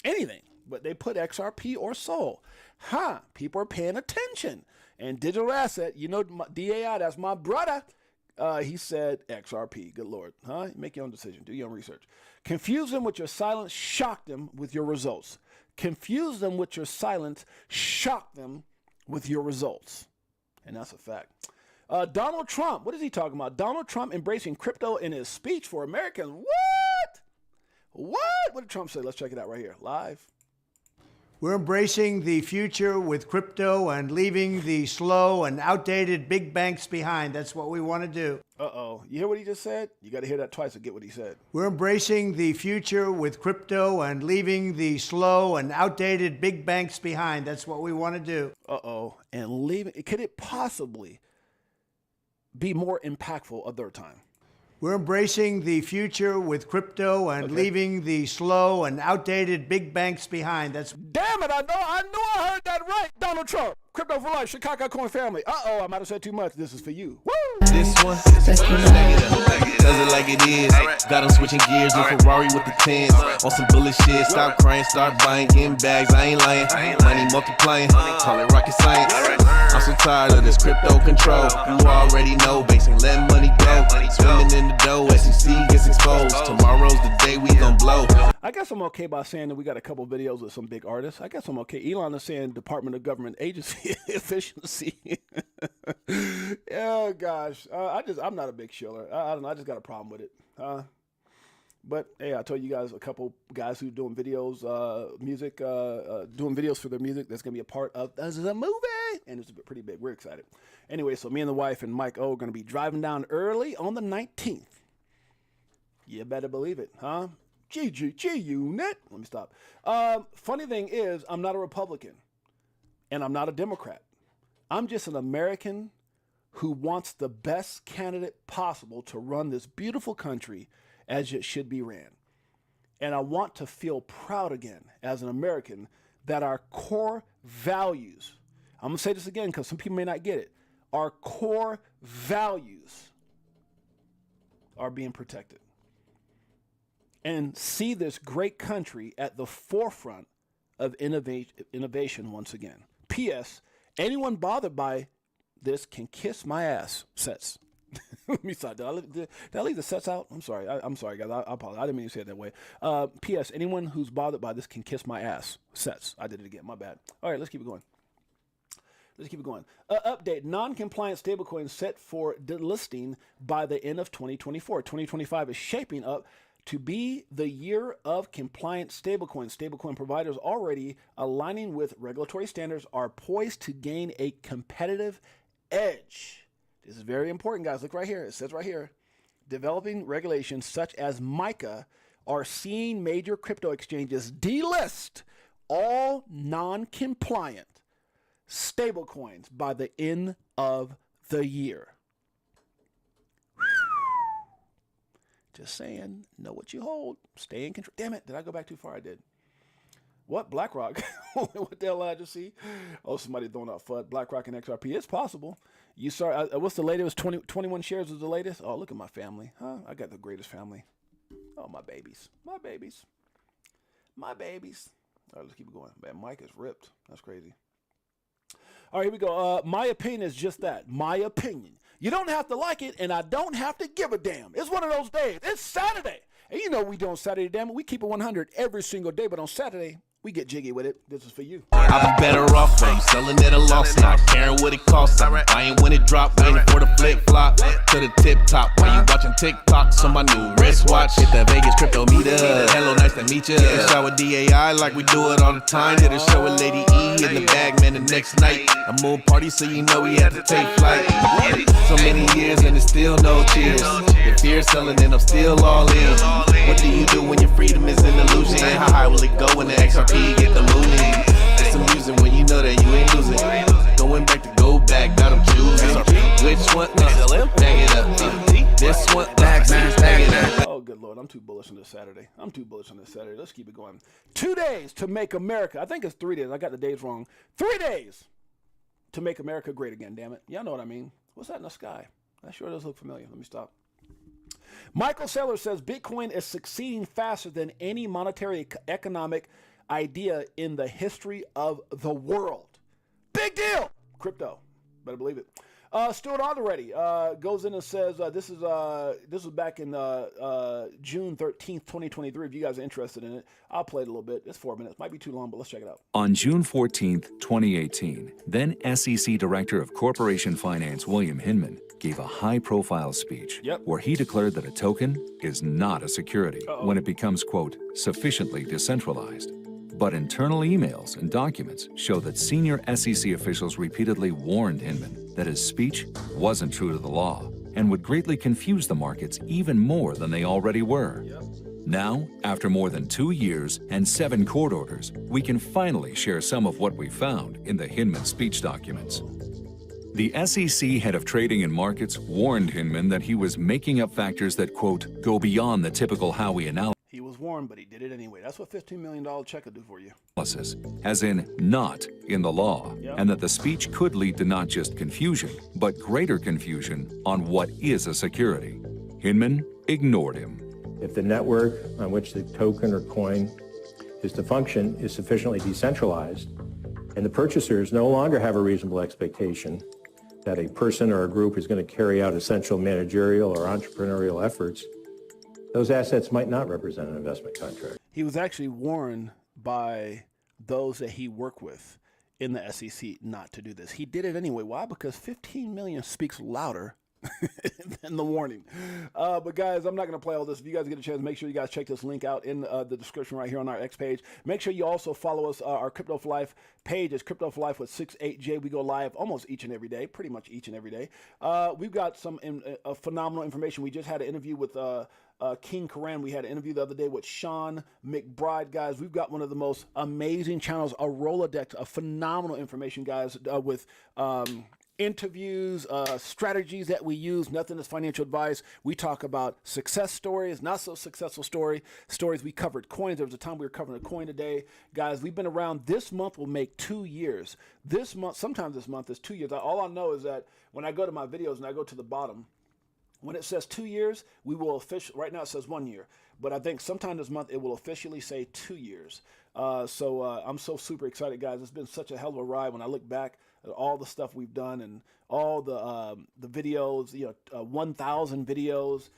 anything. But they put XRP or Sol. People are paying attention. And digital asset, you know, DAI, that's my brother. He said XRP. Good Lord. Make your own decision. Do your own research. Confuse them with your silence. Shock them with your results. Confuse them with your silence. Shock them with your results. And that's a fact. Donald Trump. What is he talking about? Donald Trump embracing crypto in his speech for Americans. What? What did Trump say? Let's check it out right here. Live. We're embracing the future with crypto and leaving the slow and outdated big banks behind. That's what we want to do. Uh-oh. You hear what he just said? You got to hear that twice to get what he said. We're embracing the future with crypto and leaving the slow and outdated big banks behind. That's what we want to do. Uh-oh. And leaving. Could it possibly be more impactful a third time? We're embracing the future with crypto and leaving the slow and outdated big banks behind. That's damn it! I knew I heard that right. Donald Trump, crypto for life, Chicago Coin family. Uh-oh, I might have said too much. This is for you. Woo! This one, does it like it is. Got them switching gears, no Ferrari with the tens. On some bullet shit, stop crying, start buying, getting bags. I ain't lying, money multiplying, call it rocket science. I'm so tired of this crypto control. You already know, basing let money go. Swimming in the dough, SEC gets exposed. Tomorrow's the day we gon' blow. I guess I'm okay by saying that we got a couple videos with some big artists. I guess I'm okay. Elon is saying Department of Government Agency efficiency. Oh gosh, I'm not a big shiller. I don't know. I just got a problem with it. But hey, I told you guys a couple guys who doing videos, music, doing videos for their music. That's gonna be a part of the movie, and it's pretty big. We're excited. Anyway, so me and the wife and Mike O are gonna be driving down early on the 19th. You better believe it, huh? G unit. Let me stop. Funny thing is, I'm not a Republican, and I'm not a Democrat. I'm just an American who wants the best candidate possible to run this beautiful country as it should be ran. And I want to feel proud again as an American that our core values, I'm going to say this again because some people may not get it, our core values are being protected. And see this great country at the forefront of innovation once again. P.S. Anyone bothered by this can kiss my ass. Sets. Let me stop. Did I leave the sets out? I'm sorry. I'm sorry, guys. I apologize. I didn't mean to say it that way. P.S. Anyone who's bothered by this can kiss my ass. Sets. I did it again. My bad. All right, let's keep it going. Update. Non-compliant stablecoins set for delisting by the end of 2024. 2025 is shaping up to be the year of compliant stablecoins. Stablecoin providers already aligning with regulatory standards are poised to gain a competitive edge. This is very important, guys. Look right here. It says right here, developing regulations such as MiCA are seeing major crypto exchanges delist all non-compliant stablecoins by the end of the year. Just saying, know what you hold. Stay in control. Damn it, did I go back too far? I did. What? BlackRock? What the hell did I just see? Oh, somebody throwing out FUD. BlackRock and XRP. It's possible. You saw, what's the latest? 21 shares was the latest? Oh, look at my family. Huh? I got the greatest family. Oh, my babies. My babies. My babies. All right, let's keep it going. Man, Mike is ripped. That's crazy. All right, here we go. My opinion is just that. My opinion. You don't have to like it, and I don't have to give a damn. It's one of those days. It's Saturday. And you know we do on Saturday, damn it. We keep it 100 every single day, but on Saturday, we get jiggy with it. This is for you. I'll be better off from selling at a loss, not caring what it costs. I'm buying when it drop, waiting for the flip flop to the tip top. While you watching TikToks on my new wristwatch, hit that Vegas crypto meter. Hello, nice to meet you. Shout with DAI like we do it all the time. Did a show with Lady E in the bag, man. The next night, a moon party, so you know we had to take flight. So many years and it's still no cheers. The fear selling and I'm still all in. What do you do when your freedom is an illusion? How high will it go when the XRP get the mooning? It's amusing when you know that you ain't losing. Going back to go back, got them choosing. Which one? Bag it up. This one, bag it up. Oh, good Lord. I'm too bullish on this Saturday. Let's keep it going. 2 days to make America. I think it's 3 days. I got the days wrong. 3 days to make America great again, damn it. Y'all know what I mean. What's that in the sky? That sure does look familiar. Let me stop. Michael Saylor says Bitcoin is succeeding faster than any monetary economic idea in the history of the world. Big deal. Crypto. Better believe it. Stuart Already goes in and says this was back in June 13th, 2023. If you guys are interested in it, I'll play it a little bit. It's 4 minutes. Might be too long, but let's check it out. On June 14th, 2018, then SEC Director of Corporation Finance William Hinman gave a high-profile speech where he declared that a token is not a security when it becomes, quote, sufficiently decentralized. But internal emails and documents show that senior SEC officials repeatedly warned Hinman that his speech wasn't true to the law and would greatly confuse the markets even more than they already were. Now, after more than 2 years and 7 court orders, we can finally share some of what we found in the Hinman speech documents. The SEC head of trading and markets warned Hinman that he was making up factors that, quote, go beyond the typical Howey analysis. He was warned, but he did it anyway. That's what $15 million check will do for you. As in, not in the law, and that the speech could lead to not just confusion, but greater confusion on what is a security. Hinman ignored him. If the network on which the token or coin is to function is sufficiently decentralized, and the purchasers no longer have a reasonable expectation that a person or a group is going to carry out essential managerial or entrepreneurial efforts, those assets might not represent an investment contract. He was actually warned by those that he worked with in the SEC not to do this. He did it anyway. Why? Because 15 million speaks louder than the warning. But guys, I'm not going to play all this. If you guys get a chance, make sure you guys check this link out in the description right here on our X page. Make sure you also follow us. Our Crypto for Life page is Crypto for Life with Six8Jay. We go live almost each and every day, pretty much each and every day. We've got some phenomenal information. We just had an interview with King Karan. We had an interview the other day with Sean McBride, guys. We've got one of the most amazing channels, a Rolodex of phenomenal information, guys, with interviews, strategies that we use. Nothing is financial advice. We talk about success stories, not so successful stories. We covered coins. There was a time we were covering a coin today. Guys, we've been around. This month will make 2 years. This month, sometimes this month is 2 years. All I know is that when I go to my videos and I go to the bottom, when it says 2 years, we will officially, right now it says 1 year, but I think sometime this month it will officially say 2 years. So I'm so super excited, guys. It's been such a hell of a ride when I look back at all the stuff we've done and all the videos, 1,000 videos,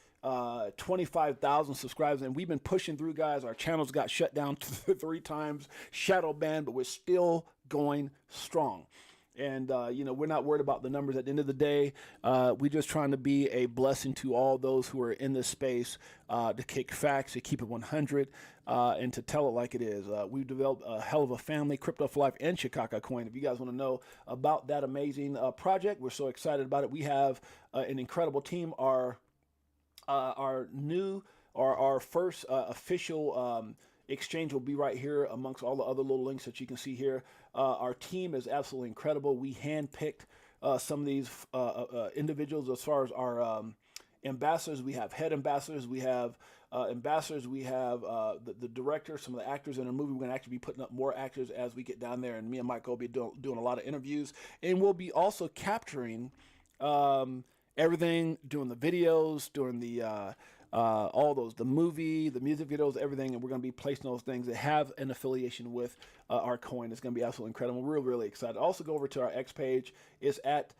25,000 subscribers, and we've been pushing through, guys. Our channels got shut down 3 times, shadow banned, but we're still going strong. And, we're not worried about the numbers at the end of the day. We're just trying to be a blessing to all those who are in this space, to kick facts, to keep it 100, and to tell it like it is. We've developed a hell of a family, Crypto for Life and Chicago Coin. If you guys want to know about that amazing project, we're so excited about it. We have an incredible team. Our first official exchange will be right here amongst all the other little links that you can see here. Our team is absolutely incredible. We handpicked some of these individuals as far as our ambassadors. We have head ambassadors. We have ambassadors. We have the director, some of the actors in the movie. We're going to actually be putting up more actors as we get down there, and me and Mike will be doing a lot of interviews, and we'll be also capturing everything, doing the videos, doing the all those, the movie, the music videos, everything, and we're going to be placing those things that have an affiliation with our coin. It's going to be absolutely incredible. We're really excited. Also, go over to our X page. It's at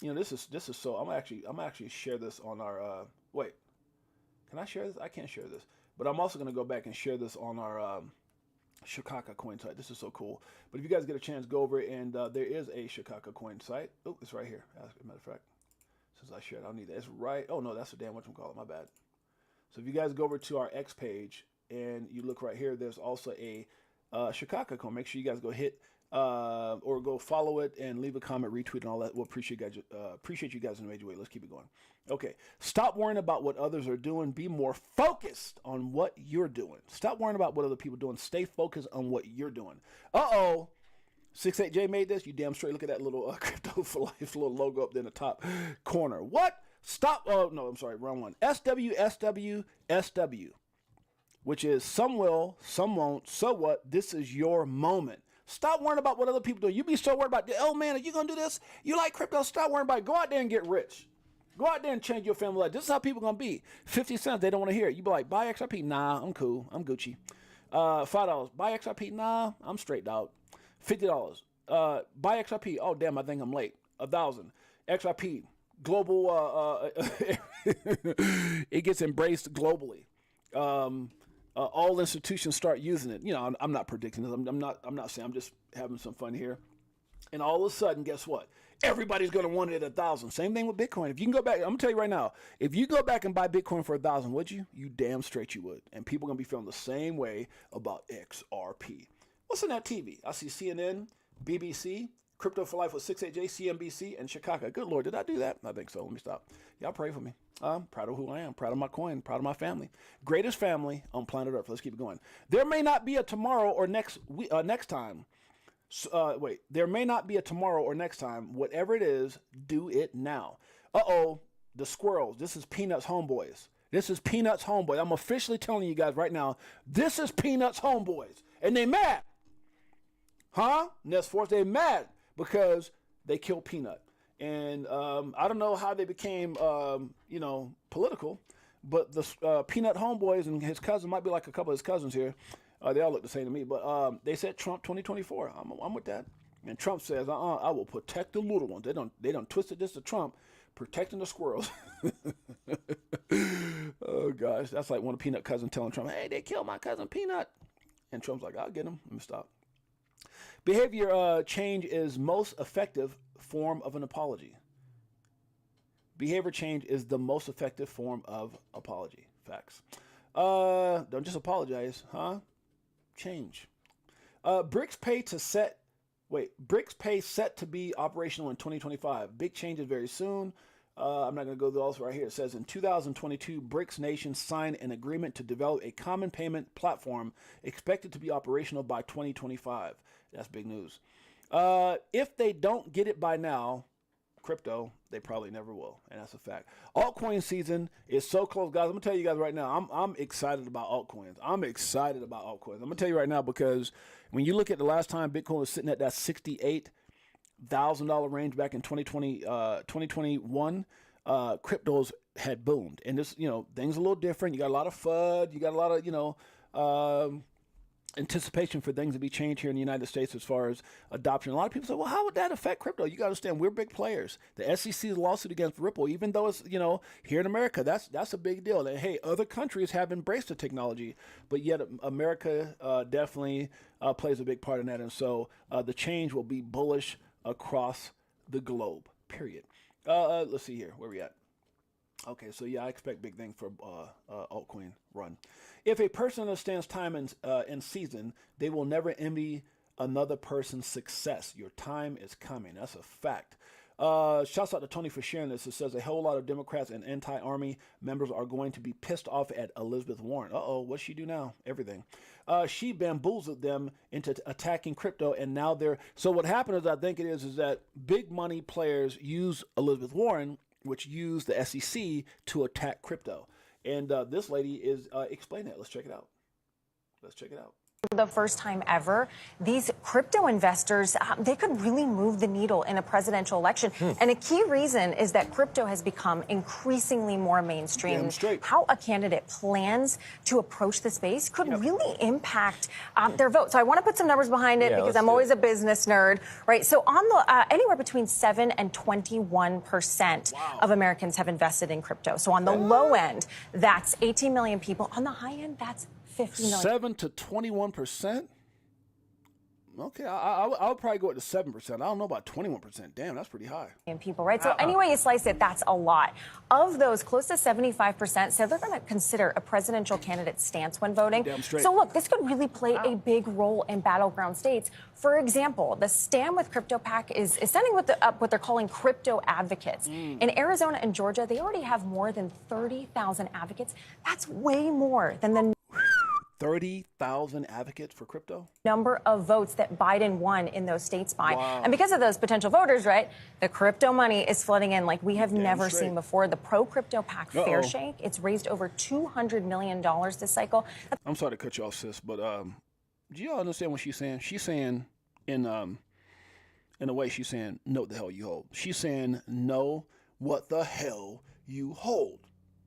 this is so. I'm actually share this on our wait. Can I share this? I can't share this, but I'm also going to go back and share this on our Chicago coin site. This is so cool. But if you guys get a chance, go over and there is a Chicago coin site. Oh, it's right here. As a matter of fact, since I shared, I don't need that. It's right. Oh no, that's a damn whatchamacallit. My bad. So if you guys go over to our X page and you look right here, there's also a Chicago coin. Make sure you guys go hit or go follow it and leave a comment, retweet, and all that. We'll appreciate you guys in a major way. Let's keep it going. Okay. Stop worrying about what others are doing. Be more focused on what you're doing. Stop worrying about what other people are doing. Stay focused on what you're doing. Uh-oh. 6-8Jay made this. You damn straight. Look at that little Crypto for Life little logo up there in the top corner. What? Stop. Oh, no, I'm sorry. Wrong one. SWSWSW, which is some will, some won't. So what? This is your moment. Stop worrying about what other people do. You be so worried about, oh man, are you going to do this? You like crypto? Stop worrying about it. Go out there and get rich. Go out there and change your family life. This is how people going to be. 50 cents, they don't want to hear it. You be like, buy XRP? Nah, I'm cool. I'm Gucci. $5. Buy XRP? Nah, I'm straight out. $50. Buy XRP? Oh, damn, I think I'm late. 1,000. XRP. Global, it gets embraced globally. All institutions start using it. You know, I'm not predicting this. I'm not saying. I'm just having some fun here. And all of a sudden, guess what? Everybody's going to want it at 1,000. Same thing with Bitcoin. If you can go back, I'm gonna tell you right now. If you go back and buy Bitcoin for 1,000, would you? You damn straight you would. And people are gonna be feeling the same way about XRP. What's in that TV? I see CNN, BBC, Crypto for Life with 6-8Jay, CNBC, and Chicago. Good Lord, did I do that? I think so. Let me stop. Y'all pray for me. I'm proud of who I am, proud of my coin, proud of my family. Greatest family on planet Earth. Let's keep it going. There may not be a tomorrow or next time. There may not be a tomorrow or next time. Whatever it is, do it now. Uh-oh, the squirrels. This is Peanuts Homeboys. This is Peanuts Homeboys. I'm officially telling you guys right now, this is Peanuts Homeboys. And they mad. Huh? Nest Force, they mad because they killed Peanut. And I don't know how they became, political, but the Peanut Homeboys and his cousin might be like a couple of his cousins here. They all look the same to me, but they said Trump 2024. I'm with that. And Trump says, I will protect the little ones. They don't twisted this to Trump, protecting the squirrels. Oh gosh, that's like one of Peanut cousins telling Trump, hey, they killed my cousin Peanut. And Trump's like, I'll get him. Let me stop. Behavior change is most effective form of an apology. Behavior change is the most effective form of apology. Facts. Don't just apologize, huh? Change. BRICS Pay set to be operational in 2025. Big changes very soon. I'm not going to go through all this right here. It says in 2022, BRICS nations signed an agreement to develop a common payment platform expected to be operational by 2025. That's big news. If they don't get it by now, crypto, they probably never will, and that's a fact. Altcoin season is so close, guys. I'm gonna tell you guys right now, I'm excited about altcoins. I'm gonna tell you right now because when you look at the last time Bitcoin was sitting at that $68,000 range back in 2021, cryptos had boomed, and this, things a little different. You got a lot of FUD, you got a lot of, anticipation for things to be changed here in the United States as far as adoption. A lot of people say, well, how would that affect crypto? You got to understand, we're big players. The SEC's lawsuit against Ripple, even though it's, here in America, that's a big deal. And hey, other countries have embraced the technology, but yet America definitely plays a big part in that. And so the change will be bullish across the globe, period. Let's see here. Where we at? Okay, so yeah, I expect big things for altcoin run. If a person understands time and season, they will never envy another person's success. Your time is coming. That's a fact. Shouts out to Tony for sharing this. It says a whole lot of Democrats and anti-army members are going to be pissed off at Elizabeth Warren. Uh-oh, what'd she do now? Everything. She bamboozled them into attacking crypto, and now they're... So what happened is, I think it is that big money players use Elizabeth Warren, which use the SEC to attack crypto. And this lady is explaining it. Let's check it out. Let's check it out. For the first time ever, these crypto investors, they could really move the needle in a presidential election. And a key reason is that crypto has become increasingly more mainstream. How a candidate plans to approach the space could really impact their vote. So I want to put some numbers behind it because I'm always a business nerd, right? So on the anywhere between 7 and 21% of Americans have invested in crypto. So on the low end, that's 18 million people. On the high end, that's 50 million. 7 to 21%? Okay, I would probably go up to 7%. I don't know about 21%. Damn, that's pretty high. And people, right? So any way you slice it, that's a lot. Of those, close to 75% said they're going to consider a presidential candidate's stance when voting. Damn straight. So look, this could really play a big role in battleground states. For example, the Stand with Crypto PAC is sending up what they're calling crypto advocates. In Arizona and Georgia, they already have more than 30,000 advocates. That's way more than the 30,000 advocates for crypto? Number of votes that Biden won in those states by. And because of those potential voters, right, the crypto money is flooding in like we have never seen before. The pro-crypto PAC Fairshake, it's raised over $200 million this cycle. I'm sorry to cut you off, sis, but do y'all understand what she's saying? She's saying in a way, she's saying, know what the hell you hold. She's saying, know what the hell you hold.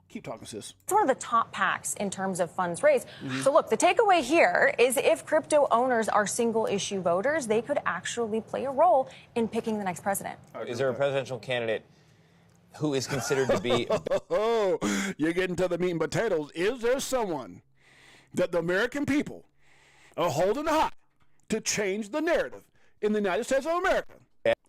Keep talking, sis. It's one of the top PACs in terms of funds raised. So look, the takeaway here is if crypto owners are single issue voters, they could actually play a role in picking the next president. Is there a presidential candidate who is considered to be... You're getting to the meat and potatoes. Is there someone that the American people are holding hot to change the narrative in the United States of America?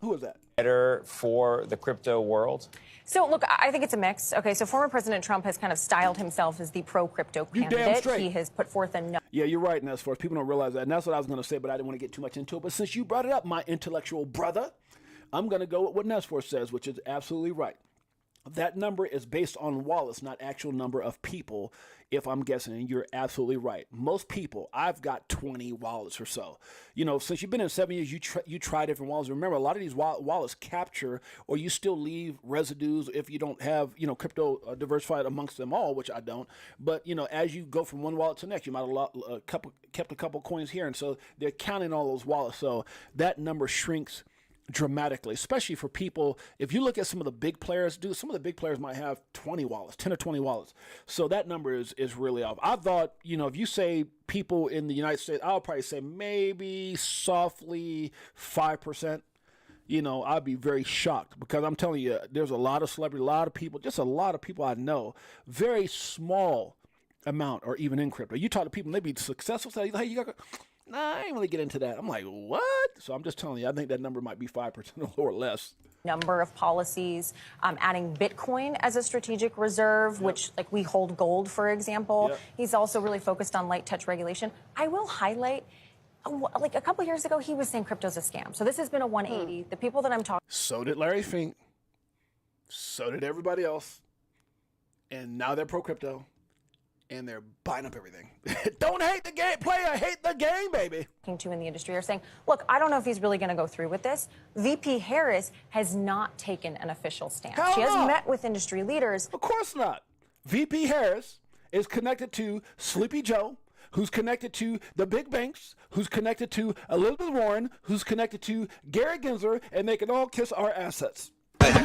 Who is that? Better for the crypto world? So, look, I think it's a mix. Okay, so former President Trump has kind of styled himself as the pro-crypto candidate. He has put forth a... Yeah, you're right, Nesfor. People don't realize that. And that's what I was going to say, but I didn't want to get too much into it. But since you brought it up, my intellectual brother, I'm going to go with what Nesfor says, which is absolutely right. That number is based on wallets, not actual number of people, if I'm guessing. And you're absolutely right. Most people, I've got 20 wallets or so. You know, since you've been in 7 years, you try different wallets. Remember, a lot of these wallets capture, or you still leave residues if you don't have, you know, crypto diversified amongst them all, which I don't. But, you know, as you go from one wallet to the next, you might have kept a couple coins here. And so they're counting all those wallets. So that number shrinks dramatically, especially for people. If you look at some of the big players, some of the big players might have 20 wallets, 10 or 20 wallets. So that number is really off. I thought, you know, if you say people in the United States, I'll probably say maybe softly 5%. You know, I'd be very shocked because I'm telling you, there's a lot of celebrities, a lot of people, just a lot of people I know, very small amount or even in crypto. You talk to people, and they be successful, say, hey, you got... Nah, I ain't really get into that. I'm like, what? So I'm just telling you, I think that number might be 5% or less. Number of policies, adding Bitcoin as a strategic reserve, which like we hold gold, for example. He's also really focused on light touch regulation. I will highlight, like a couple years ago, he was saying crypto's a scam. So this has been a 180. The people that I'm talking. So did Larry Fink. So did everybody else. And now they're pro crypto. And they're buying up everything. Don't hate the game, player, hate the game, baby. To in the industry are saying, look, I don't know if he's really going to go through with this. VP Harris has not taken an official stance. She has met with industry leaders. Of course not. VP Harris is connected to Sleepy Joe, who's connected to the big banks, who's connected to Elizabeth Warren, who's connected to Gary Gensler, and they can all kiss our assets.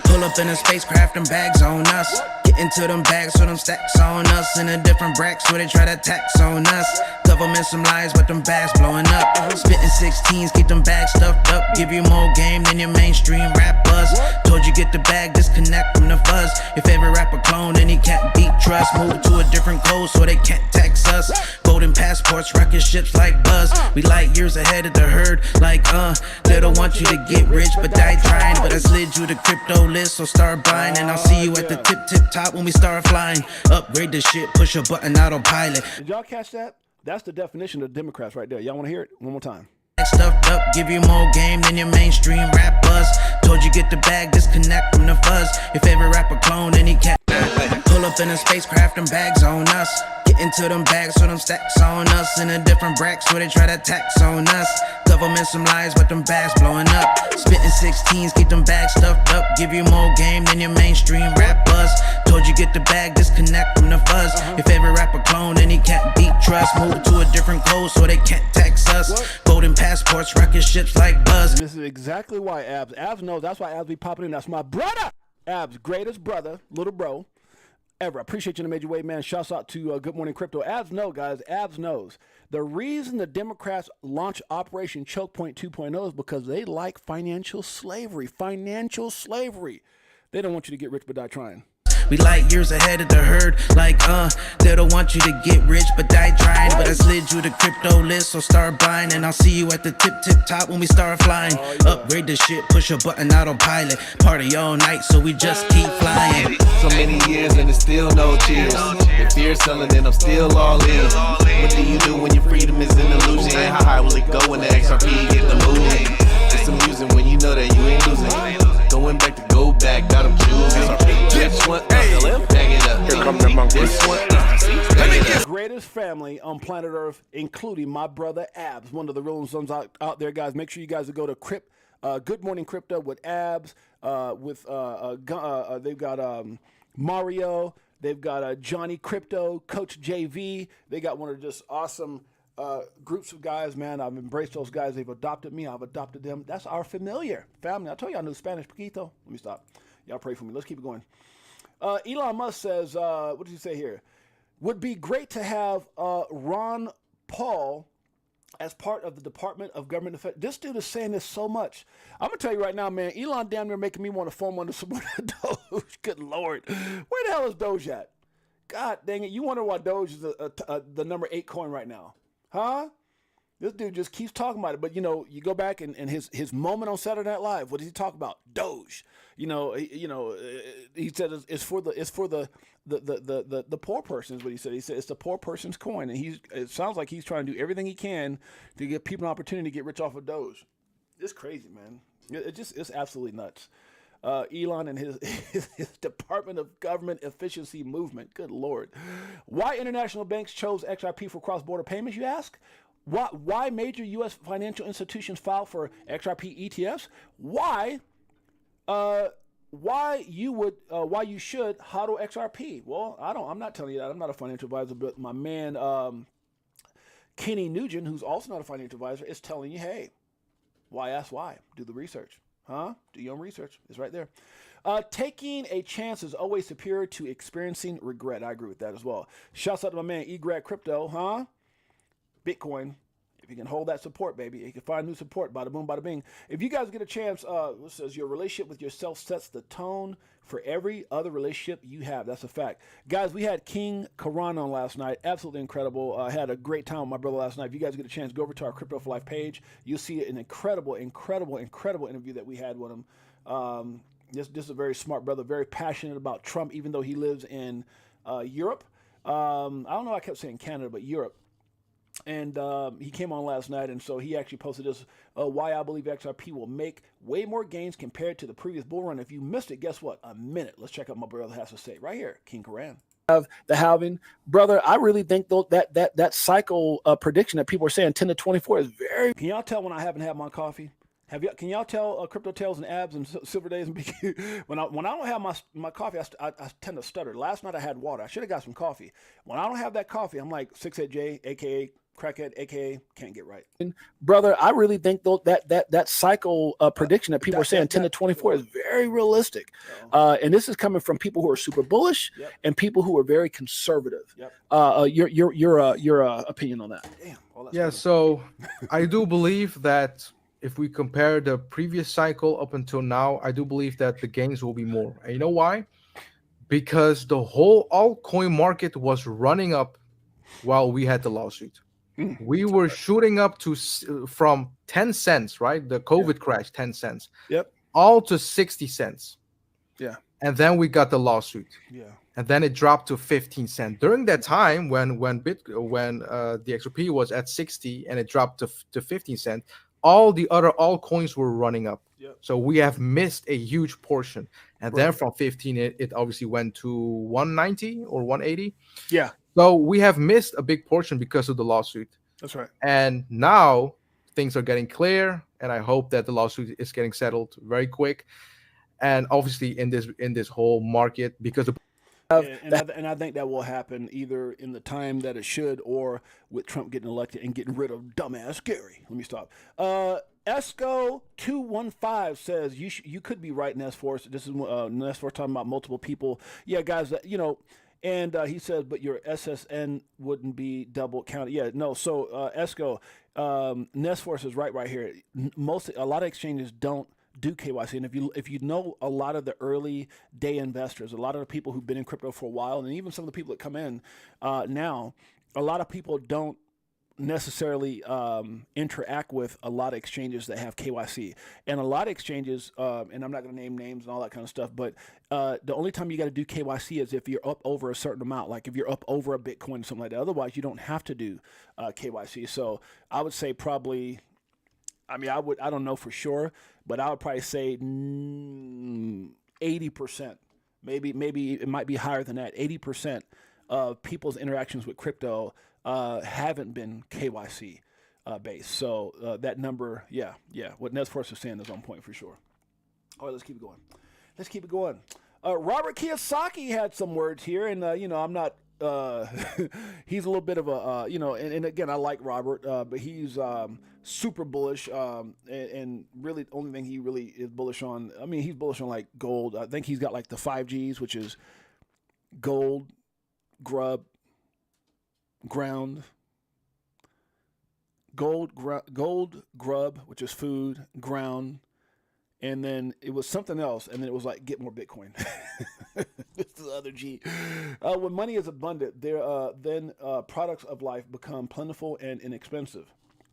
Pull up in a spacecraft and bags on us. Get into them bags so them stacks on us. In a different bracks where they try to tax on us. Government some lies but them bags blowing up. Spitting 16s, keep them bags stuffed up. Give you more game than your mainstream rap buzz. Told you get the bag, disconnect from the fuzz. Your favorite rapper clone and he can't beat trust. Move to a different code so they can't tax us. Golden passports, rocket ships like Buzz. We light years ahead of the herd like they don't want you to get rich but die trying. But I slid you the crypto list, so start buying. And I'll see you at the tip top when we start flying. Upgrade the shit, push a button, autopilot. Did y'all catch that? That's the definition of Democrats right there. Y'all want to hear it? One more time. Stuffed up, give you more game than your mainstream rap buzz. Told you get the bag, disconnect from the fuzz. Your favorite rapper clone and he can't. Pull up in a spacecraft and bags on us. Get into them bags so them stacks on us. In a different bracks where they try to tax on us. Government some lies, but them bags blowing up. Spitting 16s, keep them bags stuffed up. Give you more game than your mainstream rap buzz. Told you get the bag, disconnect from the fuzz. Your favorite rapper clone, and he can't beat trust. Move to a different code so they can't tax us. Golden passports, rocket ships like Buzz. And this is exactly why Abs knows. That's why Abs be popping in. That's my brother. Abs, greatest brother, little bro ever. I appreciate you in a major way, man. Shouts out to Good Morning Crypto. Abs know, guys. Abs knows. The reason the Democrats launched Operation Choke Point 2.0 is because they like financial slavery. Financial slavery. They don't want you to get rich but die trying. We like years ahead of the herd, like they don't want you to get rich but die trying. But I slid you the crypto list, so start buying, and I'll see you at the tip top when we start flying. Upgrade the shit, push a button, autopilot. Party all night, so we just keep flying. So many years and it's still no cheers. If fear selling, then I'm still all in. What do you do when your freedom is an illusion? How high will it go when the XRP get the moving? It's amusing when you know that you ain't losing. Going back to go back, got them choosing. This one, bag it up. Here come the monkey. This one, The greatest family on planet Earth, including my brother Abs, one of the real sons out there, guys. Make sure you guys go to Good Morning Crypto with Abs, they've got Mario, they've got Johnny Crypto, Coach JV. They got one of just awesome groups of guys, man. I've embraced those guys. They've adopted me. I've adopted them. That's our familiar family. I told you I knew Spanish poquito. Let me stop. Y'all pray for me. Let's keep it going. Elon Musk says, what did he say here? Would be great to have Ron Paul as part of the Department of Government Affairs. This dude is saying this so much. I'm going to tell you right now, man, Elon damn near making me want to foam under some more Doge. Good Lord. Where the hell is Doge at? God dang it. You wonder why Doge is the number 8 coin right now. Huh? This dude just keeps talking about it. But, you know, you go back and his moment on Saturday Night Live, what does he talk about? Doge. He said it's for the poor person is what he said. He said it's the poor person's coin, and it sounds like he's trying to do everything he can to give people an opportunity to get rich off of Doge. It's crazy, man. It's absolutely nuts. Elon and his Department of Government Efficiency movement. Good Lord. Why international banks chose XRP for cross-border payments, you ask? Why major U.S. financial institutions file for XRP ETFs? Why you should hodl XRP? Well, I'm not telling you that. I'm not a financial advisor, but my man Kenny Nugent, who's also not a financial advisor, is telling you, hey, why ask why? Do the research. Huh? Do your own research. It's right there. Taking a chance is always superior to experiencing regret. I agree with that as well. Shouts out to my man eGrad Crypto, huh? Bitcoin. If you can hold that support, baby, you can find new support. Bada boom, bada bing. If you guys get a chance, it says your relationship with yourself sets the tone for every other relationship you have. That's a fact. Guys, we had King Karan on last night. Absolutely incredible. I had a great time with my brother last night. If you guys get a chance, go over to our Crypto for Life page. You'll see an incredible interview that we had with him. This is a very smart brother, very passionate about Trump, even though he lives in Europe. I don't know, I kept saying Canada, but Europe. And he came on last night, and so he actually posted this, why I believe XRP will make way more gains compared to the previous bull run. If you missed it, guess what? A minute. Let's check out what my brother has to say right here, King Karan. The halving, brother, I really think though that cycle prediction that people are saying 10 to 24 is very. Can y'all tell when I haven't had my coffee? Can y'all tell Crypto Tales and Abs and Silver Days and BQ? When I don't have my coffee, I tend to stutter. Last night I had water. I should have got some coffee. When I don't have that coffee, I'm like 6-8Jay, aka Crackhead, aka can't get right. Brother, I really think though that cycle prediction that people are saying 10 to 24 is very realistic. And this is coming from people who are super bullish and people who are very conservative. Your opinion on that? Damn. So I do believe that if we compare the previous cycle up until now, I do believe that the gains will be more. And you know why? Because the whole altcoin market was running up while we had the lawsuit. We were shooting up to from 10 cents, right? The COVID crash, 10 cents. Yep. All to 60 cents. Yeah. And then we got the lawsuit. Yeah. And then it dropped to 15 cents. During that time when the XRP was at 60 and it dropped to 15 cents, all the other altcoins were running up. Yep. So we have missed a huge portion. And then from 15, it obviously went to 190 or 180. Yeah. So we have missed a big portion because of the lawsuit. That's right. And now things are getting clear, and I hope that the lawsuit is getting settled very quick. And obviously in this whole market, because and I think that will happen either in the time that it should, or with Trump getting elected and getting rid of dumbass Gary. Let me stop. Esco215 says you could be right, Nesforce. This is Nesforce talking about multiple people. Yeah, guys, and he says, but your SSN wouldn't be double counted. Yeah, no. So Esco, Nesforce is right here. A lot of exchanges don't do KYC, and if you know a lot of the early day investors, a lot of the people who've been in crypto for a while, and even some of the people that come in now, a lot of people don't necessarily interact with a lot of exchanges that have KYC, and a lot of exchanges, and I'm not going to name names and all that kind of stuff, but the only time you got to do KYC is if you're up over a certain amount, like if you're up over a Bitcoin or something like that. Otherwise, you don't have to do KYC. So I would say probably, I don't know for sure, but I would probably say 80%. Maybe it might be higher than that. 80% of people's interactions with crypto haven't been KYC based. So that number, yeah. What Nesforce is saying is on point for sure. All right, let's keep it going. Robert Kiyosaki had some words here, and I'm not. He's a little bit of a, and again, I like Robert, but he's super bullish, and really the only thing he really is bullish on, he's bullish on like gold. I think he's got like the 5 Gs, which is gold, grub, ground, gold, grub, which is food, ground, and then it was something else, and then it was like get more Bitcoin. This is the other G. When money is abundant, then products of life become plentiful and inexpensive.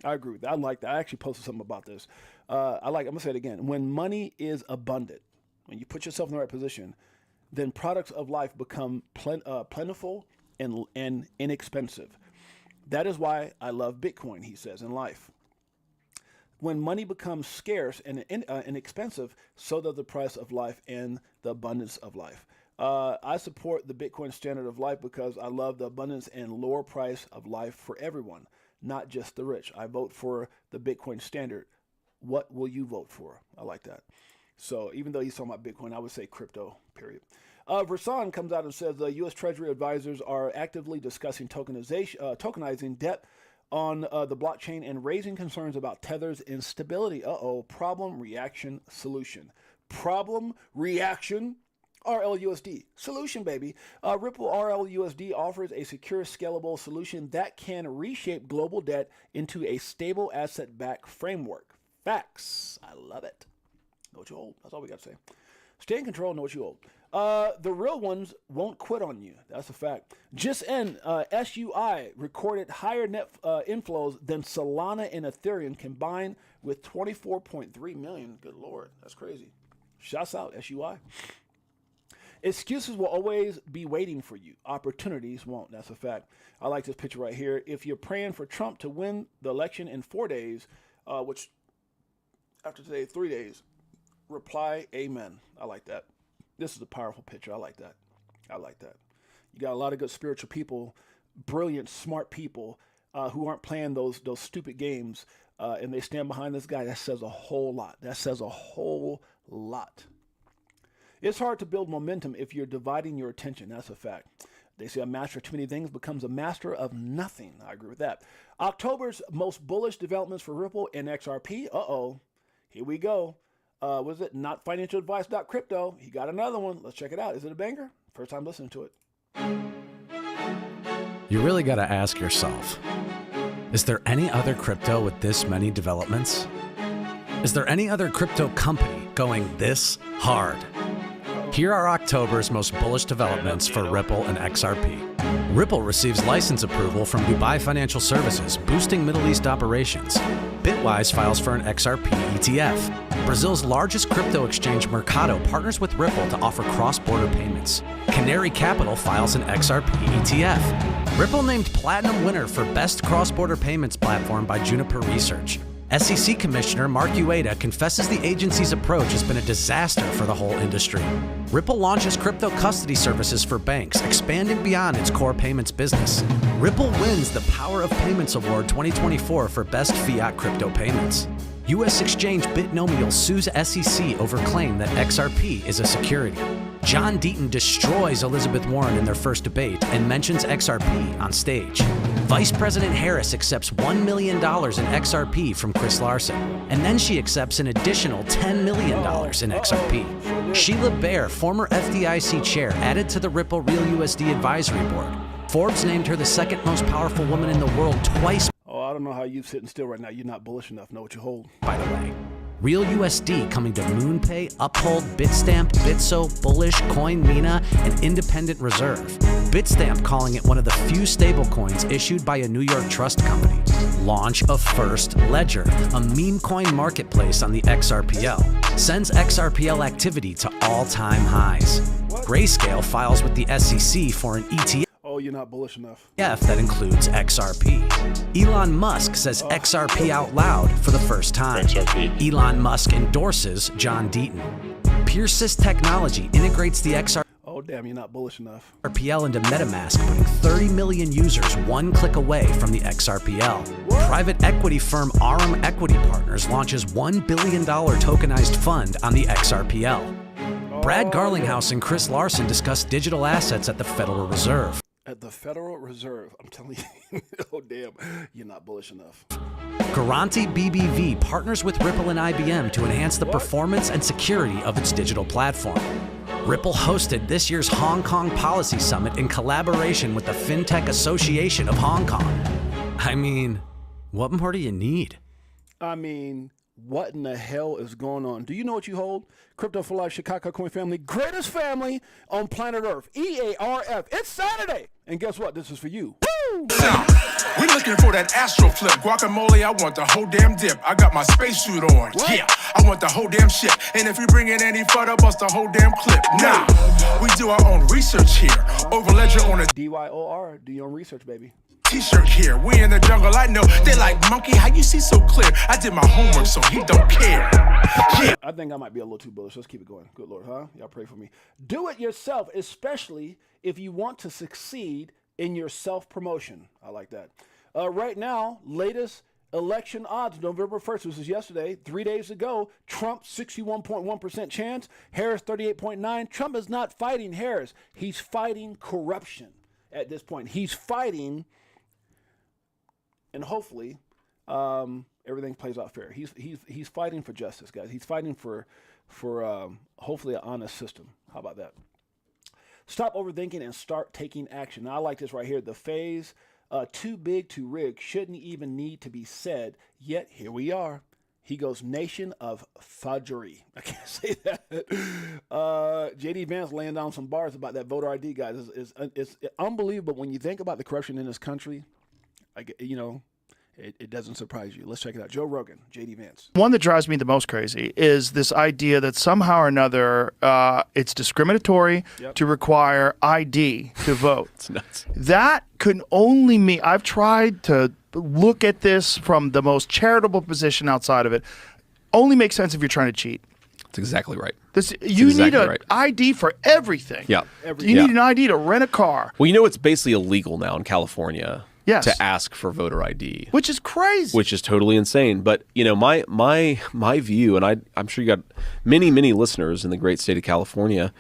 I agree with that. I like that. I actually posted something about this. I'm gonna say it again. When money is abundant, when you put yourself in the right position, then products of life become plentiful and inexpensive. That is why I love Bitcoin, he says, in life. When money becomes scarce and inexpensive, so does the price of life and the abundance of life. I support the Bitcoin standard of life because I love the abundance and lower price of life for everyone, not just the rich. I vote for the Bitcoin standard. What will you vote for? I like that. So even though he's talking about Bitcoin, I would say crypto, period. Versan comes out and says the U.S. Treasury advisors are actively discussing tokenizing debt on the blockchain and raising concerns about Tether's instability. Problem, reaction, solution. Problem, reaction, RLUSD. Solution, baby. Ripple RLUSD offers a secure, scalable solution that can reshape global debt into a stable asset-backed framework. Facts. I love it. Know what you hold. That's all we got to say. Stay in control, know what you hold. The real ones won't quit on you. That's a fact. SUI recorded higher net inflows than Solana and Ethereum combined with 24.3 million. Good Lord. That's crazy. Shouts out, SUI. Excuses will always be waiting for you. Opportunities won't. That's a fact. I like this picture right here. If you're praying for Trump to win the election in 4 days, which after today, 3 days, reply, amen. I like that. This is a powerful picture. I like that. You got a lot of good spiritual people, brilliant, smart people who aren't playing those stupid games, and they stand behind this guy. That says a whole lot. It's hard to build momentum if you're dividing your attention. That's a fact. They say a master of too many things becomes a master of nothing. I agree with that. October's most bullish developments for Ripple and XRP. Here we go. Was it notfinancialadvice.crypto? He got another one. Let's check it out. Is it a banger? First time listening to it. You really got to ask yourself, is there any other crypto with this many developments? Is there any other crypto company going this hard? Here are October's most bullish developments for Ripple and XRP. Ripple receives license approval from Dubai Financial Services, boosting Middle East operations. Bitwise files for an XRP ETF. Brazil's largest crypto exchange, Mercado, partners with Ripple to offer cross-border payments. Canary Capital files an XRP ETF. Ripple named Platinum winner for Best Cross-Border Payments Platform by Juniper Research. SEC Commissioner Mark Ueda confesses the agency's approach has been a disaster for the whole industry. Ripple launches crypto custody services for banks, expanding beyond its core payments business. Ripple wins the Power of Payments Award 2024 for Best Fiat Crypto Payments. U.S. exchange Bitnomial sues SEC over claim that XRP is a security. John Deaton destroys Elizabeth Warren in their first debate and mentions XRP on stage. Vice President Harris accepts $1 million in XRP from Chris Larson, and then she accepts an additional $10 million in XRP. Sheila Bair, former FDIC chair, added to the Ripple Real USD Advisory Board. Forbes named her the second most powerful woman in the world twice. Oh, I don't know how you sitting still right now. You're not bullish enough. Know what you hold. By the way, Real USD coming to MoonPay, Uphold, Bitstamp, Bitso, Bullish, CoinMina, and Independent Reserve. Bitstamp calling it one of the few stablecoins issued by a New York trust company. Launch of First Ledger, a meme coin marketplace on the XRPL. Sends XRPL activity to all-time highs. Grayscale files with the SEC for an ETF. Oh, you're not bullish enough. That includes XRP. Elon Musk says XRP out loud for the first time. XRP. Elon Musk endorses John Deaton. Peersys Technology integrates the XRP. Oh, damn, you're not bullish enough. XRPL into MetaMask, putting 30 million users one click away from the XRPL. What? Private equity firm Arum Equity Partners launches $1 billion tokenized fund on the XRPL. Brad Garlinghouse and Chris Larson discuss digital assets at the Federal Reserve. At the Federal Reserve, I'm telling you, oh damn, you're not bullish enough. Garanti BBV partners with Ripple and IBM to enhance the performance and security of its digital platform. Ripple hosted this year's Hong Kong Policy Summit in collaboration with the FinTech Association of Hong Kong. I mean, what more do you need? I mean, what in the hell is going on? Do you know what you hold? Crypto for Life, Chicago Coin Family, greatest family on planet Earth. EARF. It's Saturday. And guess what? This is for you. Woo! We looking for that astro flip. Guacamole, I want the whole damn dip. I got my spacesuit on. What? Yeah, I want the whole damn shit. And if you bring in any photo, bust the whole damn clip. Nah, we do our own research here. Over ledger on a DYOR. Do your own research, baby. T-shirt here. We in the jungle, I know. They like, monkey, how you see so clear? I did my homework, so he don't care. Yeah. I think I might be a little too bullish. Let's keep it going. Good Lord, huh? Y'all pray for me. Do it yourself, especially if you want to succeed in your self-promotion. I like that. Right now, latest election odds, November 1st, this is yesterday, 3 days ago, Trump 61.1% chance, Harris 38.9%. Trump is not fighting Harris. He's fighting corruption at this point. He's fighting, and hopefully everything plays out fair. He's fighting for justice, guys. He's fighting for hopefully an honest system. How about that? Stop overthinking and start taking action. Now, I like this right here. The phase too big to rig shouldn't even need to be said, yet here we are. He goes, nation of fudgery. I can't say that. JD Vance laying down some bars about that voter ID, guys. It's unbelievable when you think about the corruption in this country. It doesn't surprise you. Let's check it out. Joe Rogan, JD Vance. One that drives me the most crazy is this idea that somehow or another it's discriminatory to require ID to vote. It's nuts. That could only mean, I've tried to look at this from the most charitable position outside of it, only makes sense if you're trying to cheat. That's exactly right. You need an ID for everything. Yeah. You need an ID to rent a car. Well, you know it's basically illegal now in California. Yes. To ask for voter ID, which is crazy, which is totally insane. But you know, my view, and I'm sure you got many listeners in the great state of California.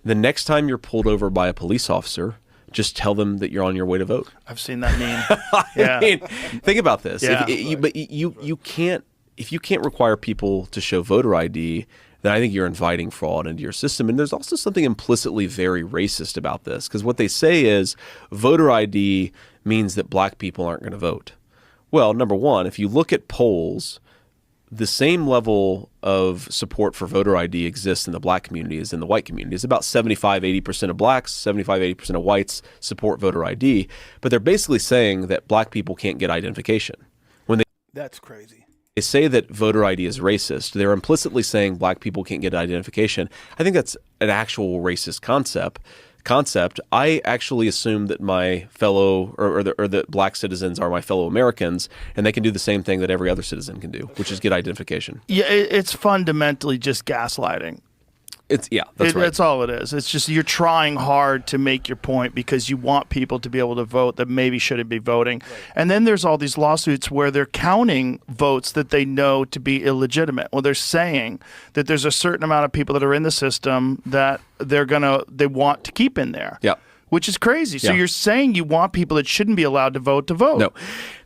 The next time you're pulled over by a police officer, just tell them that you're on your way to vote. I've seen that meme. Yeah. I mean, think about this. Yeah. But you can't, if you can't require people to show voter ID, then I think you're inviting fraud into your system. And there's also something implicitly very racist about this, because what they say is voter ID means that black people aren't going to vote. Well, number one, if you look at polls, the same level of support for voter ID exists in the black community as in the white community. It's about 75-80% of blacks, 75-80% of whites support voter ID, but they're basically saying that black people can't get identification. That's crazy. They say that voter ID is racist. They're implicitly saying black people can't get identification. I think that's an actual racist concept, concept. I actually assume that my fellow or that black citizens are my fellow Americans, and they can do the same thing that every other citizen can do, which is get identification. Yeah, it's fundamentally just gaslighting. That's right. That's all it is. It's just you're trying hard to make your point because you want people to be able to vote that maybe shouldn't be voting. Right. And then there's all these lawsuits where they're counting votes that they know to be illegitimate. Well, they're saying that there's a certain amount of people that are in the system that they want to keep in there. Yeah. Which is crazy. So you're saying you want people that shouldn't be allowed to vote. No.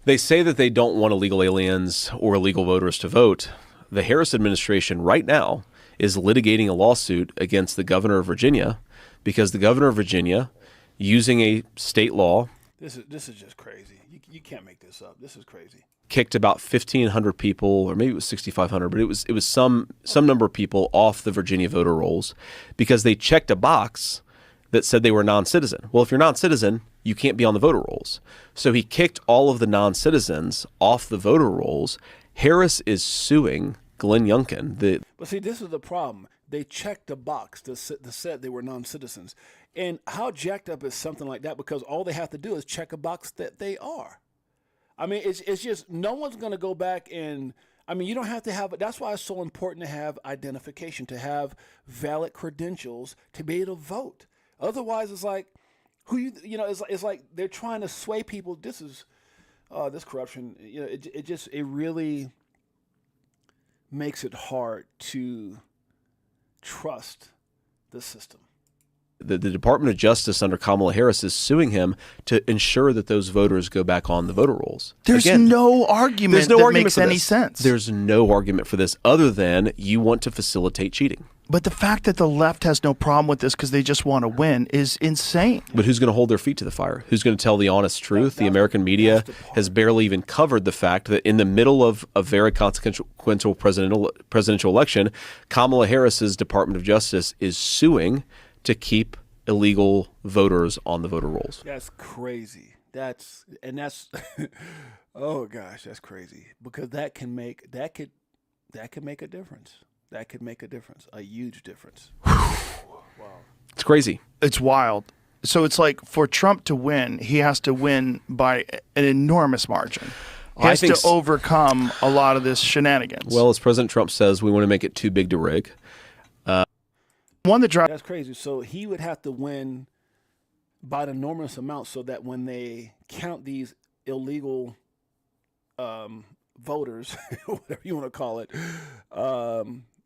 They say that they don't want illegal aliens or illegal voters to vote. The Harris administration right now is litigating a lawsuit against the governor of Virginia because the governor of Virginia, using a state law, this is just crazy. You can't make this up. This is crazy. Kicked about 1,500 people, or maybe it was 6,500, but it was some number of people off the Virginia voter rolls because they checked a box that said they were non-citizen. Well, if you're non-citizen, you can't be on the voter rolls. So he kicked all of the non-citizens off the voter rolls. Harris is suing Glenn Youngkin. But see, this is the problem. They checked the box that said they were non-citizens. And how jacked up is something like that? Because all they have to do is check a box that they are. I mean, it's just no one's going to go back and, I mean, you don't have to have, that's why it's so important to have identification, to have valid credentials to be able to vote. Otherwise, it's like, it's like they're trying to sway people. This is, this corruption, it really makes it hard to trust the system. The Department of Justice under Kamala Harris is suing him to ensure that those voters go back on the voter rolls. There's no argument that makes any sense. There's no argument for this other than you want to facilitate cheating. But the fact that the left has no problem with this because they just want to win is insane. But who's going to hold their feet to the fire? Who's going to tell the honest truth? The American media has barely even covered the fact that in the middle of a very consequential presidential election, Kamala Harris's Department of Justice is suing to keep illegal voters on the voter rolls. That's crazy. That's oh gosh, that's crazy. Because that could make a difference. That could make a difference, a huge difference. Wow. It's crazy. It's wild. So it's like for Trump to win, he has to win by an enormous margin. He has to overcome a lot of this shenanigans. Well, as President Trump says, we want to make it too big to rig. That's crazy. So he would have to win by an enormous amount so that when they count these illegal voters, whatever you want to call it,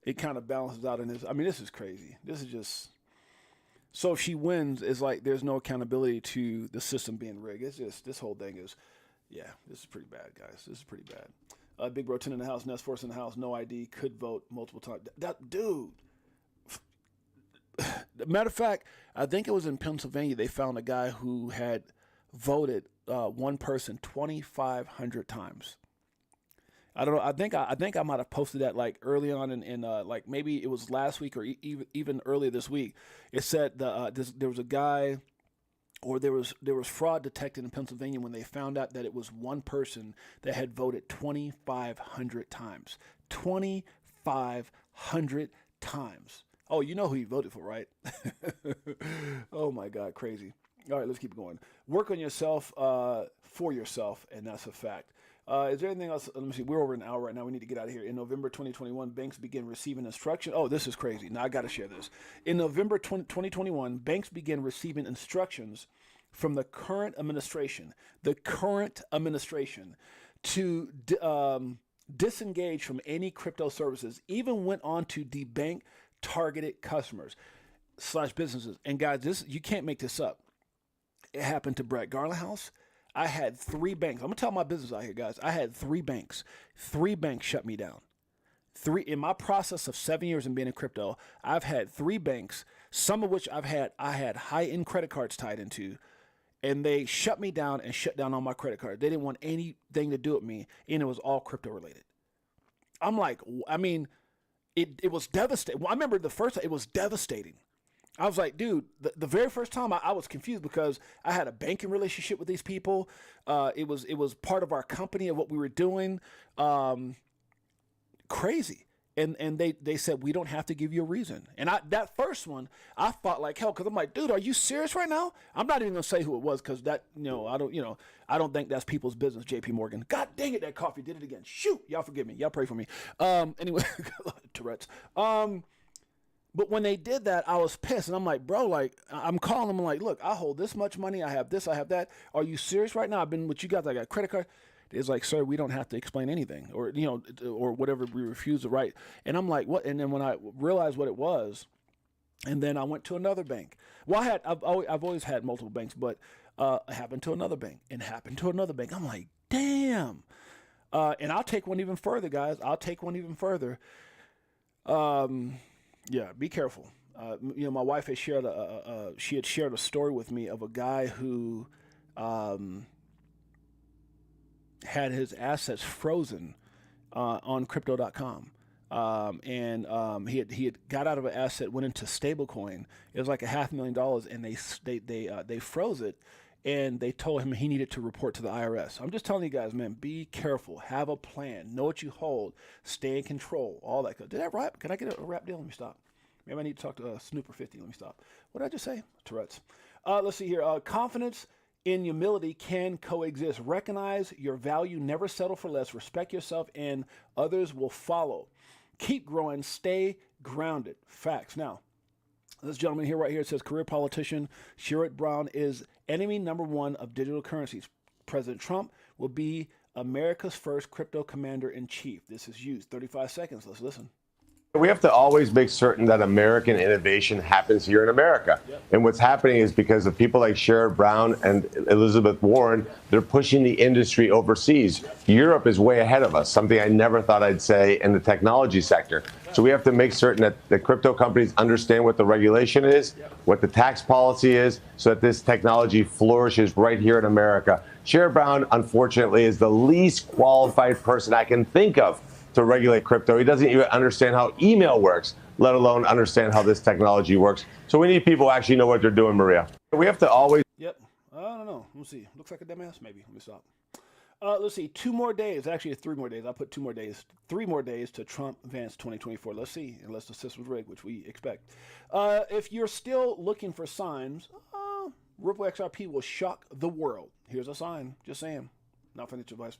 it kind of balances out in this. I mean, this is crazy. This is just, so if she wins, it's like there's no accountability to the system being rigged. It's just, this whole thing is, this is pretty bad, guys. This is pretty bad. Big Bro 10 in the house, Nest Force in the house, no ID, could vote multiple times. That dude. Matter of fact, I think it was in Pennsylvania, they found a guy who had voted one person 2,500 times. I don't know. I think I might have posted that like early on in like maybe it was last week or even earlier this week. It said there was a guy, or there was fraud detected in Pennsylvania when they found out that it was one person that had voted 2,500 times. 2,500 times. Oh, you know who he voted for, right? Oh my God, crazy. All right, let's keep going. Work on yourself for yourself, and that's a fact. Is there anything else? Let me see. We're over an hour right now. We need to get out of here. In November 2021, banks begin receiving instruction. Oh, this is crazy. Now I got to share this. In November 2021, banks began receiving instructions from the current administration to disengage from any crypto services, even went on to debank targeted customers / businesses. And guys, this, you can't make this up. It happened to Brett Garland House. I had 3 banks. I'm gonna tell my business out here, guys. I had 3 banks. 3 banks shut me down. 3 in my process of 7 years in being in crypto. I've had 3 banks, some of which I had high-end credit cards tied into, and they shut me down and shut down all my credit cards. They didn't want anything to do with me, and it was all crypto related. I'm like, I mean, it was devastating. Well, I remember the first time, it was devastating. I was like, dude, the very first time I was confused because I had a banking relationship with these people. It was part of our company and what we were doing. Crazy. And they said, we don't have to give you a reason. And that first one, I fought like hell because I'm like, dude, are you serious right now? I'm not even gonna say who it was because that, I don't think that's people's business. JP Morgan. God dang it, that coffee did it again. Shoot, y'all forgive me. Y'all pray for me. Anyway, Tourette's. But when they did that, I was pissed, and I'm like, bro, like, I'm calling them, like, look, I hold this much money, I have this, I have that. Are you serious right now? I've been with you guys, I got a credit card. It's like, sir, we don't have to explain anything, or or whatever we refuse to write. And I'm like, what? And then when I realized what it was, and then I went to another bank. Well, I've always had multiple banks, but it happened to another bank, and happened to another bank. I'm like, damn. And I'll take one even further, guys. I'll take one even further. Yeah, be careful. My wife had shared a story with me of a guy who had his assets frozen on crypto.com. And he had got out of an asset, went into stablecoin. It was like $500,000, and they froze it, and they told him he needed to report to the IRS. I'm just telling you guys, man, be careful, have a plan, know what you hold, stay in control, all that. Did that rap? Can I get a rap deal? Let me stop. Maybe I need to talk to Snooper 50. Let me stop. What did I just say? Tourette's. Let's see here. Confidence and humility can coexist. Recognize your value. Never settle for less. Respect yourself, and others will follow. Keep growing. Stay grounded. Facts. Now, this gentleman here, right here, it says career politician Sherrod Brown is enemy number one of digital currencies. President Trump will be America's first crypto commander in chief. This is used. 35 seconds. Let's listen. We have to always make certain that American innovation happens here in America. Yep. And what's happening is because of people like Sherrod Brown and Elizabeth Warren, they're pushing the industry overseas. Europe is way ahead of us, something I never thought I'd say in the technology sector. So we have to make certain that the crypto companies understand what the regulation is, what the tax policy is, so that this technology flourishes right here in America. Sherrod Brown, unfortunately, is the least qualified person I can think of to regulate crypto. He doesn't even understand how email works, let alone understand how this technology works. So we need people who actually know what they're doing, Maria. We have to always... Yep. I don't know. Let's see. Looks like a dumbass, maybe. Let me stop. Let's see. 2 more days. Actually, 3 more days. I put 2 more days. 3 more days to Trump Vance 2024. Let's see. Unless the system's rigged, which we expect. If you're still looking for signs, Ripple XRP will shock the world. Here's a sign. Just saying. Not financial advice.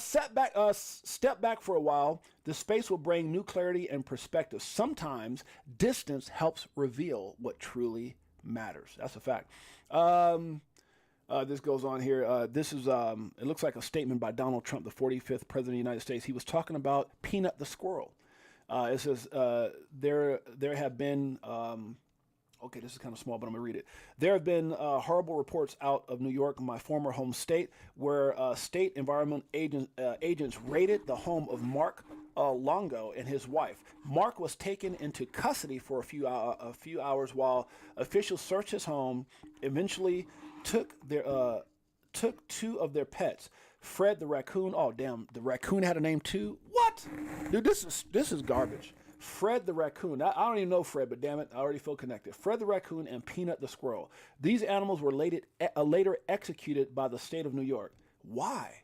Step back for a while. The space will bring new clarity and perspective. Sometimes distance helps reveal what truly matters. That's a fact. This goes on here. This is, it looks like a statement by Donald Trump, the 45th president of the United States. He was talking about Peanut the squirrel. It says, there have been... Okay, this is kind of small, but I'm going to read it. There have been horrible reports out of New York, my former home state, where state environment agents raided the home of Mark Longo and his wife. Mark was taken into custody for a few hours while officials searched his home. Eventually, took 2 of their pets. Fred the raccoon. Oh damn, the raccoon had a name too. What, dude? This is garbage. Fred the raccoon. I don't even know Fred, but damn it, I already feel connected. Fred the raccoon and Peanut the squirrel. These animals were later executed by the state of New York. Why?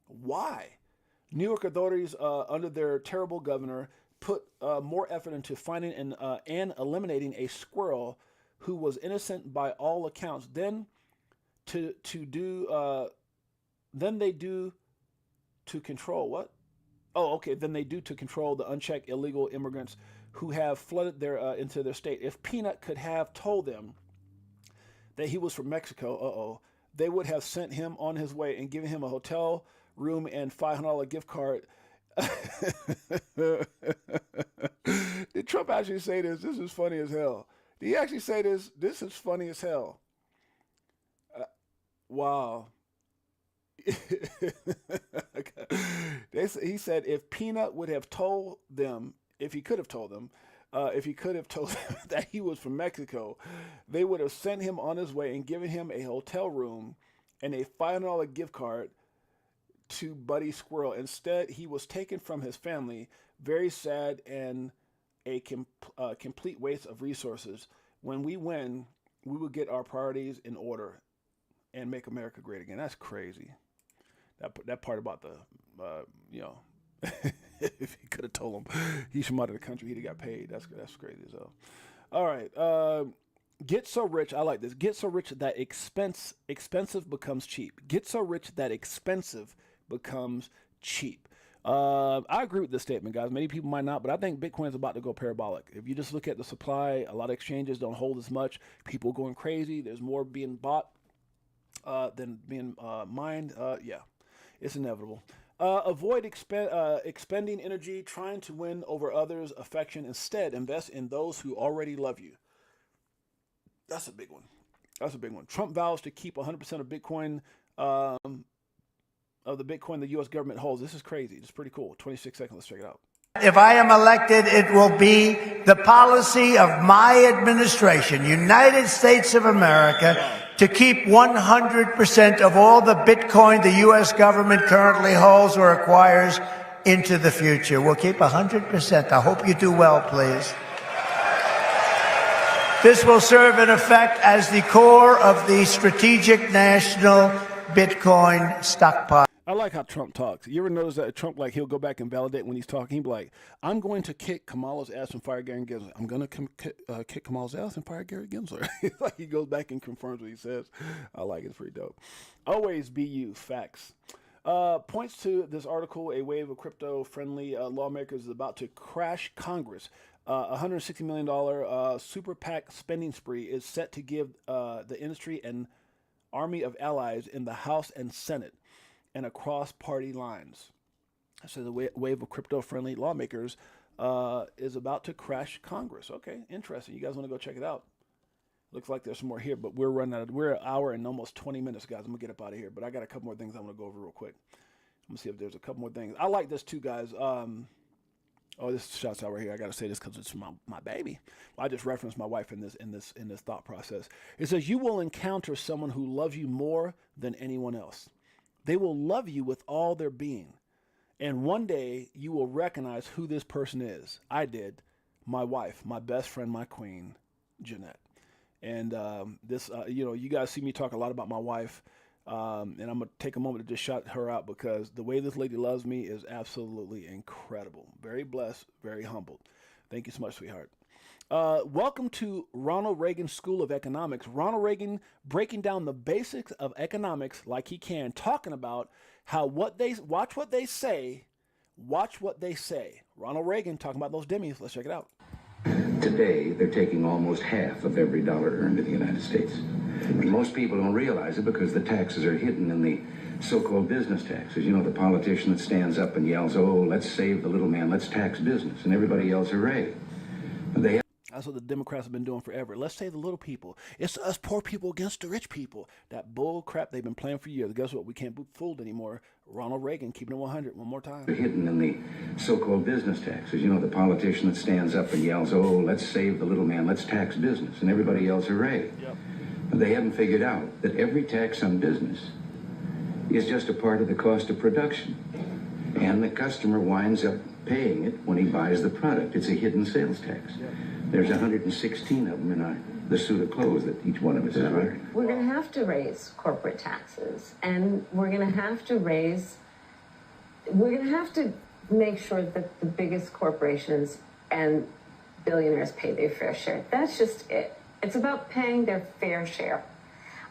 New York authorities, under their terrible governor, put more effort into finding and eliminating a squirrel who was innocent by all accounts than they do to control what? Oh, okay. Than they do to control the unchecked illegal immigrants who have flooded into their state. If Peanut could have told them that he was from Mexico, they would have sent him on his way and given him a hotel room and $500 gift card. Did Trump actually say this? This is funny as hell. Did he actually say this? This is funny as hell. Wow. He said if Peanut would have told them, if he could have told them that he was from Mexico, they would have sent him on his way and given him a hotel room and a $500 gift card to Buddy Squirrel. Instead, he was taken from his family. Very sad and a complete waste of resources. When we win, we will get our priorities in order and make America great again. That's crazy. That part about the If he could have told him he's from out of the country, he'd have got paid. That's crazy as hell. All right. Get so rich. I like this. Get so rich that expensive becomes cheap. Get so rich that expensive becomes cheap. I agree with this statement, guys. Many people might not, but I think Bitcoin is about to go parabolic. If you just look at the supply, a lot of exchanges don't hold as much. People going crazy. There's more being bought than being mined. Yeah, it's inevitable. Avoid expending energy trying to win over others' affection. Instead, invest in those who already love you. That's a big one. That's a big one. Trump vows to keep 100% of Bitcoin, of the Bitcoin the U.S. government holds. This is crazy. It's pretty cool. 26 seconds. Let's check it out. If I am elected, it will be the policy of my administration, United States of America, to keep 100% of all the Bitcoin the U.S. government currently holds or acquires into the future. We'll keep 100%. I hope you do well, please. This will serve in effect as the core of the strategic national Bitcoin stockpile. I like how Trump talks. You ever notice that Trump, like, he'll go back and validate when he's talking? He'll be like, I'm going to kick Kamala's ass and fire Gary Gensler. I'm going to kick Kamala's ass and fire Gary Gensler. Like, he goes back and confirms what he says. I like it. It's pretty dope. Always be you. Facts. Points to this article, a wave of crypto-friendly lawmakers is about to crash Congress. $160 million super PAC spending spree is set to give the industry an army of allies in the House and Senate and across party lines. So the wave of crypto-friendly lawmakers is about to crash Congress. Okay, interesting. You guys want to go check it out? Looks like there's some more here, but we're an hour and almost 20 minutes, guys. I'm going to get up out of here, but I got a couple more things I want to go over real quick. I'm going to see if there's a couple more things. I like this too, guys. Oh, this shouts out right here. I got to say this because it's my baby. I just referenced my wife in this thought process. It says, you will encounter someone who loves you more than anyone else. They will love you with all their being. And one day you will recognize who this person is. I did. My wife, my best friend, my queen, Jeanette. And you guys see me talk a lot about my wife. And I'm going to take a moment to just shout her out because the way this lady loves me is absolutely incredible. Very blessed, very humbled. Thank you so much, sweetheart. Welcome to Ronald Reagan School of Economics. Ronald Reagan breaking down the basics of economics like he can, talking about how watch what they say. Ronald Reagan talking about those demis. Let's check it out. Today, they're taking almost half of every dollar earned in the United States. And most people don't realize it because the taxes are hidden in the so-called business taxes. You know, the politician that stands up and yells, oh, let's save the little man, let's tax business. And everybody yells, hooray. That's what the Democrats have been doing forever. Let's save the little people. It's us poor people against the rich people. That bull crap they've been playing for years. Guess what? We can't be fooled anymore. Ronald Reagan keeping it 100 one more time. They're hidden in the so-called business taxes. You know, the politician that stands up and yells, oh, let's save the little man, let's tax business. And everybody yells, hooray. Yep. But they haven't figured out that every tax on business is just a part of the cost of production. And the customer winds up paying it when he buys the product. It's a hidden sales tax. Yep. There's 116 of them in the suit of clothes that each one of us is wearing. We're going to have to raise corporate taxes, and we're going to have to make sure that the biggest corporations and billionaires pay their fair share. That's just it. It's about paying their fair share.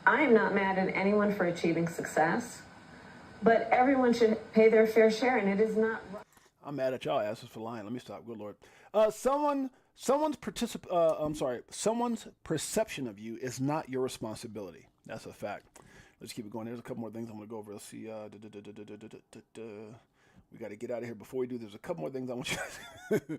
I am not mad at anyone for achieving success, but everyone should pay their fair share, and it is not right. I'm mad at y'all asses for lying. Let me stop. Good Lord. Someone's perception of you is not your responsibility. That's a fact. Let's keep it going. There's a couple more things I'm going to go over. Let's see. We got to get out of here. Before we do, there's a couple more things I want you to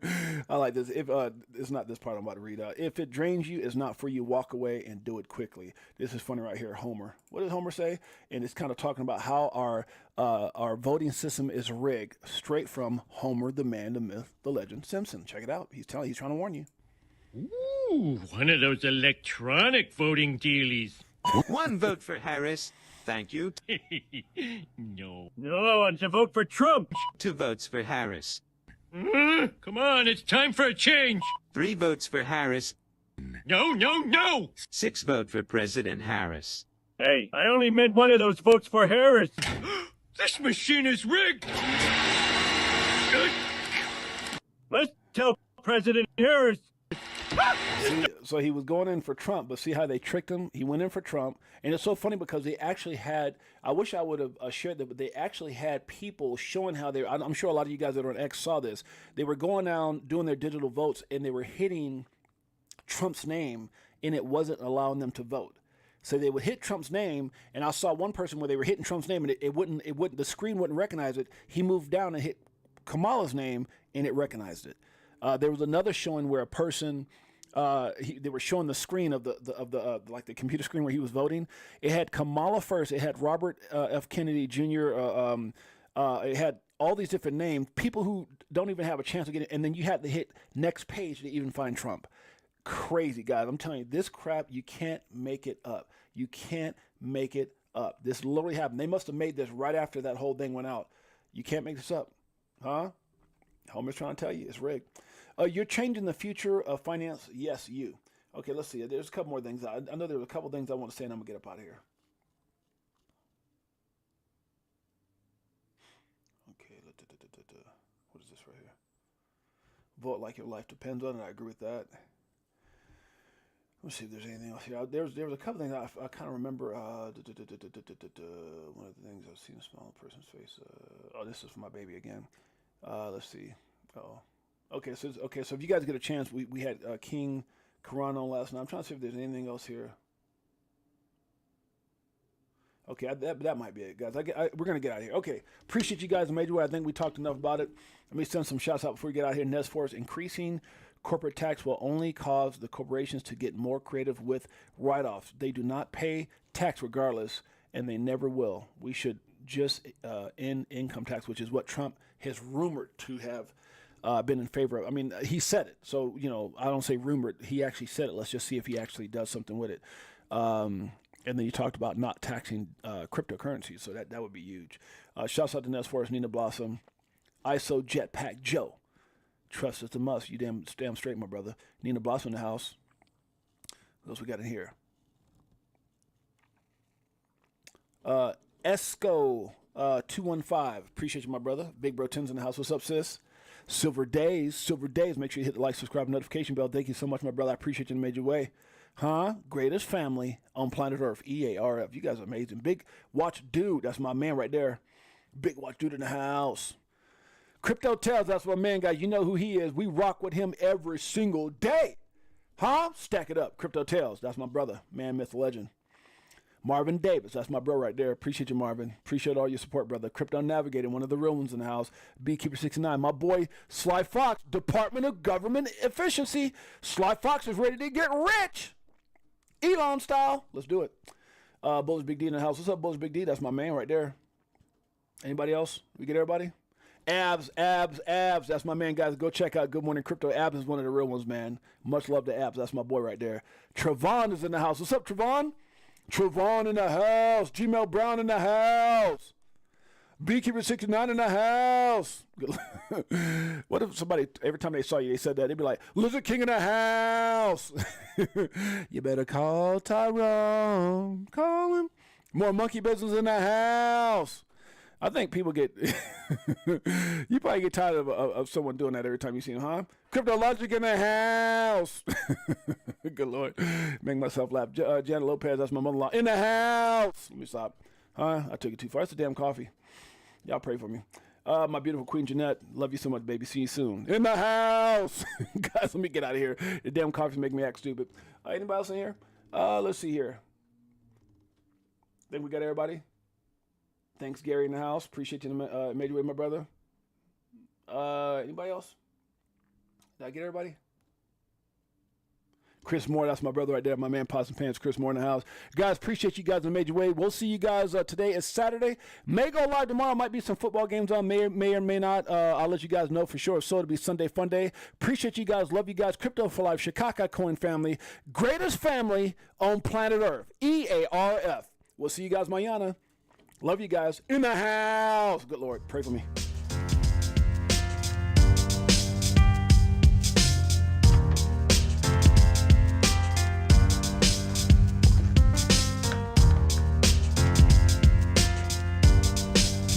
I like this. If it's not this part I'm about to read. If it drains you, it's not for you. Walk away and do it quickly. This is funny right here. Homer. What does Homer say? And it's kind of talking about how our voting system is rigged. Straight from Homer, the man, the myth, the legend, Simpson. Check it out. He's trying to warn you. Ooh, one of those electronic voting dealies. One vote for Harris. Thank you. No, it's a vote for Trump. 2 votes for Harris. Come on, it's time for a change. 3 votes for Harris. No. 6 votes for President Harris. Hey, I only meant one of those votes for Harris. This machine is rigged. Let's tell President Harris. See, so he was going in for Trump, but see how they tricked him? He went in for Trump. And it's so funny because they actually had, I wish I would have shared that, but they actually had people showing how they, I'm sure a lot of you guys that are on X saw this. They were going down, doing their digital votes, and they were hitting Trump's name, and it wasn't allowing them to vote. So they would hit Trump's name, and I saw one person where they were hitting Trump's name, and it wouldn't, the screen wouldn't recognize it. He moved down and hit Kamala's name, and it recognized it. There was another showing where a person, they were showing the screen of the like the computer screen where he was voting. It had Kamala first. It had Robert F. Kennedy Jr. It had all these different names, people who don't even have a chance to get it. And then you had to hit next page to even find Trump. Crazy, guys. I'm telling you, this crap, you can't make it up. You can't make it up. This literally happened. They must have made this right after that whole thing went out. You can't make this up. Huh? Homer's trying to tell you, it's rigged. You're changing the future of finance. Yes, you. Okay, let's see. There's a couple more things. I know there were a couple things I want to say, and I'm going to get up out of here. Okay, what is this right here? Vote like your life depends on it. I agree with that. Let's see if there's anything else here. There was a couple things I kind of remember. One of the things I've seen a small person's face. Oh, this is for my baby again. Let's see. Oh, okay. So if you guys get a chance, we had King Quran on last night. I'm trying to see if there's anything else here. Okay, that might be it, guys. We're gonna get out of here. Okay, appreciate you guys in a major way. I think we talked enough about it. Let me send some shots out before we get out of here. Nez Force, increasing corporate tax will only cause the corporations to get more creative with write-offs. They do not pay tax regardless, and they never will. We should just end income tax, which is what Trump has rumored to have been in favor of. I mean, he said it. So, I don't say rumored. He actually said it. Let's just see if he actually does something with it. And then you talked about not taxing cryptocurrencies. So that would be huge. Shouts out to Nez Force, Nina Blossom, ISO Jetpack Joe. Trust is a must. You damn straight, my brother. Nina Blossom in the house. What else we got in here? Esco 215. Appreciate you, my brother. Big Bro Tim's in the house. What's up, sis? Silver Days. Make sure you hit the like, subscribe, notification bell. Thank you so much, my brother. I appreciate you in a major way. Greatest family on planet Earth. EARF. You guys are amazing. Big Watch Dude. That's my man right there. Big Watch Dude in the house. Crypto Tells. That's my man, guys. You know who he is. We rock with him every single day. Stack it up. Crypto Tells. That's my brother. Man, myth, legend. Marvin Davis, that's my bro right there. Appreciate you, Marvin. Appreciate all your support, brother. Crypto Navigator, one of the real ones in the house. Beekeeper69, my boy Sly Fox, Department of Government Efficiency. Sly Fox is ready to get rich. Elon style. Let's do it. Bullish Big D in the house. What's up, Bullish Big D? That's my man right there. Anybody else? We get everybody? Abs. That's my man, guys. Go check out Good Morning Crypto. Abs is one of the real ones, man. Much love to Abs. That's my boy right there. Trevon is in the house. What's up, Trevon? Trevon in the house. Gmail Brown in the house. Beekeeper69 in the house. What if somebody, every time they saw you, they said that, they'd be like, Lizard King in the house. You better call Tyrone. Call him. More monkey business in the house. I think people get, you probably get tired of someone doing that every time you see him, huh? Crypto Logic in the house. Good Lord. Make myself laugh. Janet Lopez, that's my mother-in-law, in the house. Let me stop. I took it too far. It's a damn coffee. Y'all pray for me. My beautiful Queen Jeanette, love you so much, baby. See you soon. In the house. Guys, let me get out of here. The damn coffee's making me act stupid. Anybody else in here? Let's see here. Think we got everybody? Thanks, Gary, in the house. Appreciate you, made your way, my brother. Anybody else? Did I get everybody? Chris Moore, that's my brother right there. My man, Pots and Pants, Chris Moore in the house. Guys, appreciate you guys in a major way. We'll see you guys today. It's Saturday. May go live tomorrow. Might be some football games on. May or may not. I'll let you guys know for sure. So it'll be Sunday Fun Day. Appreciate you guys. Love you guys. Crypto for Life, Chicago Coin family. Greatest family on planet Earth. EARF. We'll see you guys mañana. Love you guys. In the house. Good Lord. Pray for me.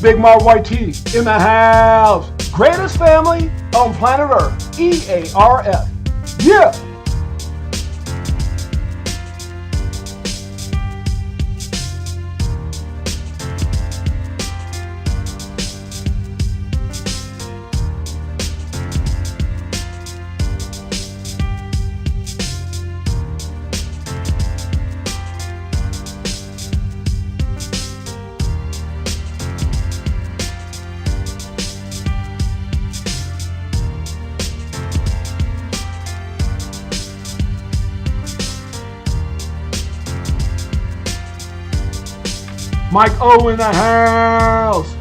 Big Mar YT in the house. Greatest family on planet Earth. EARF. Yeah. Mike O in the house.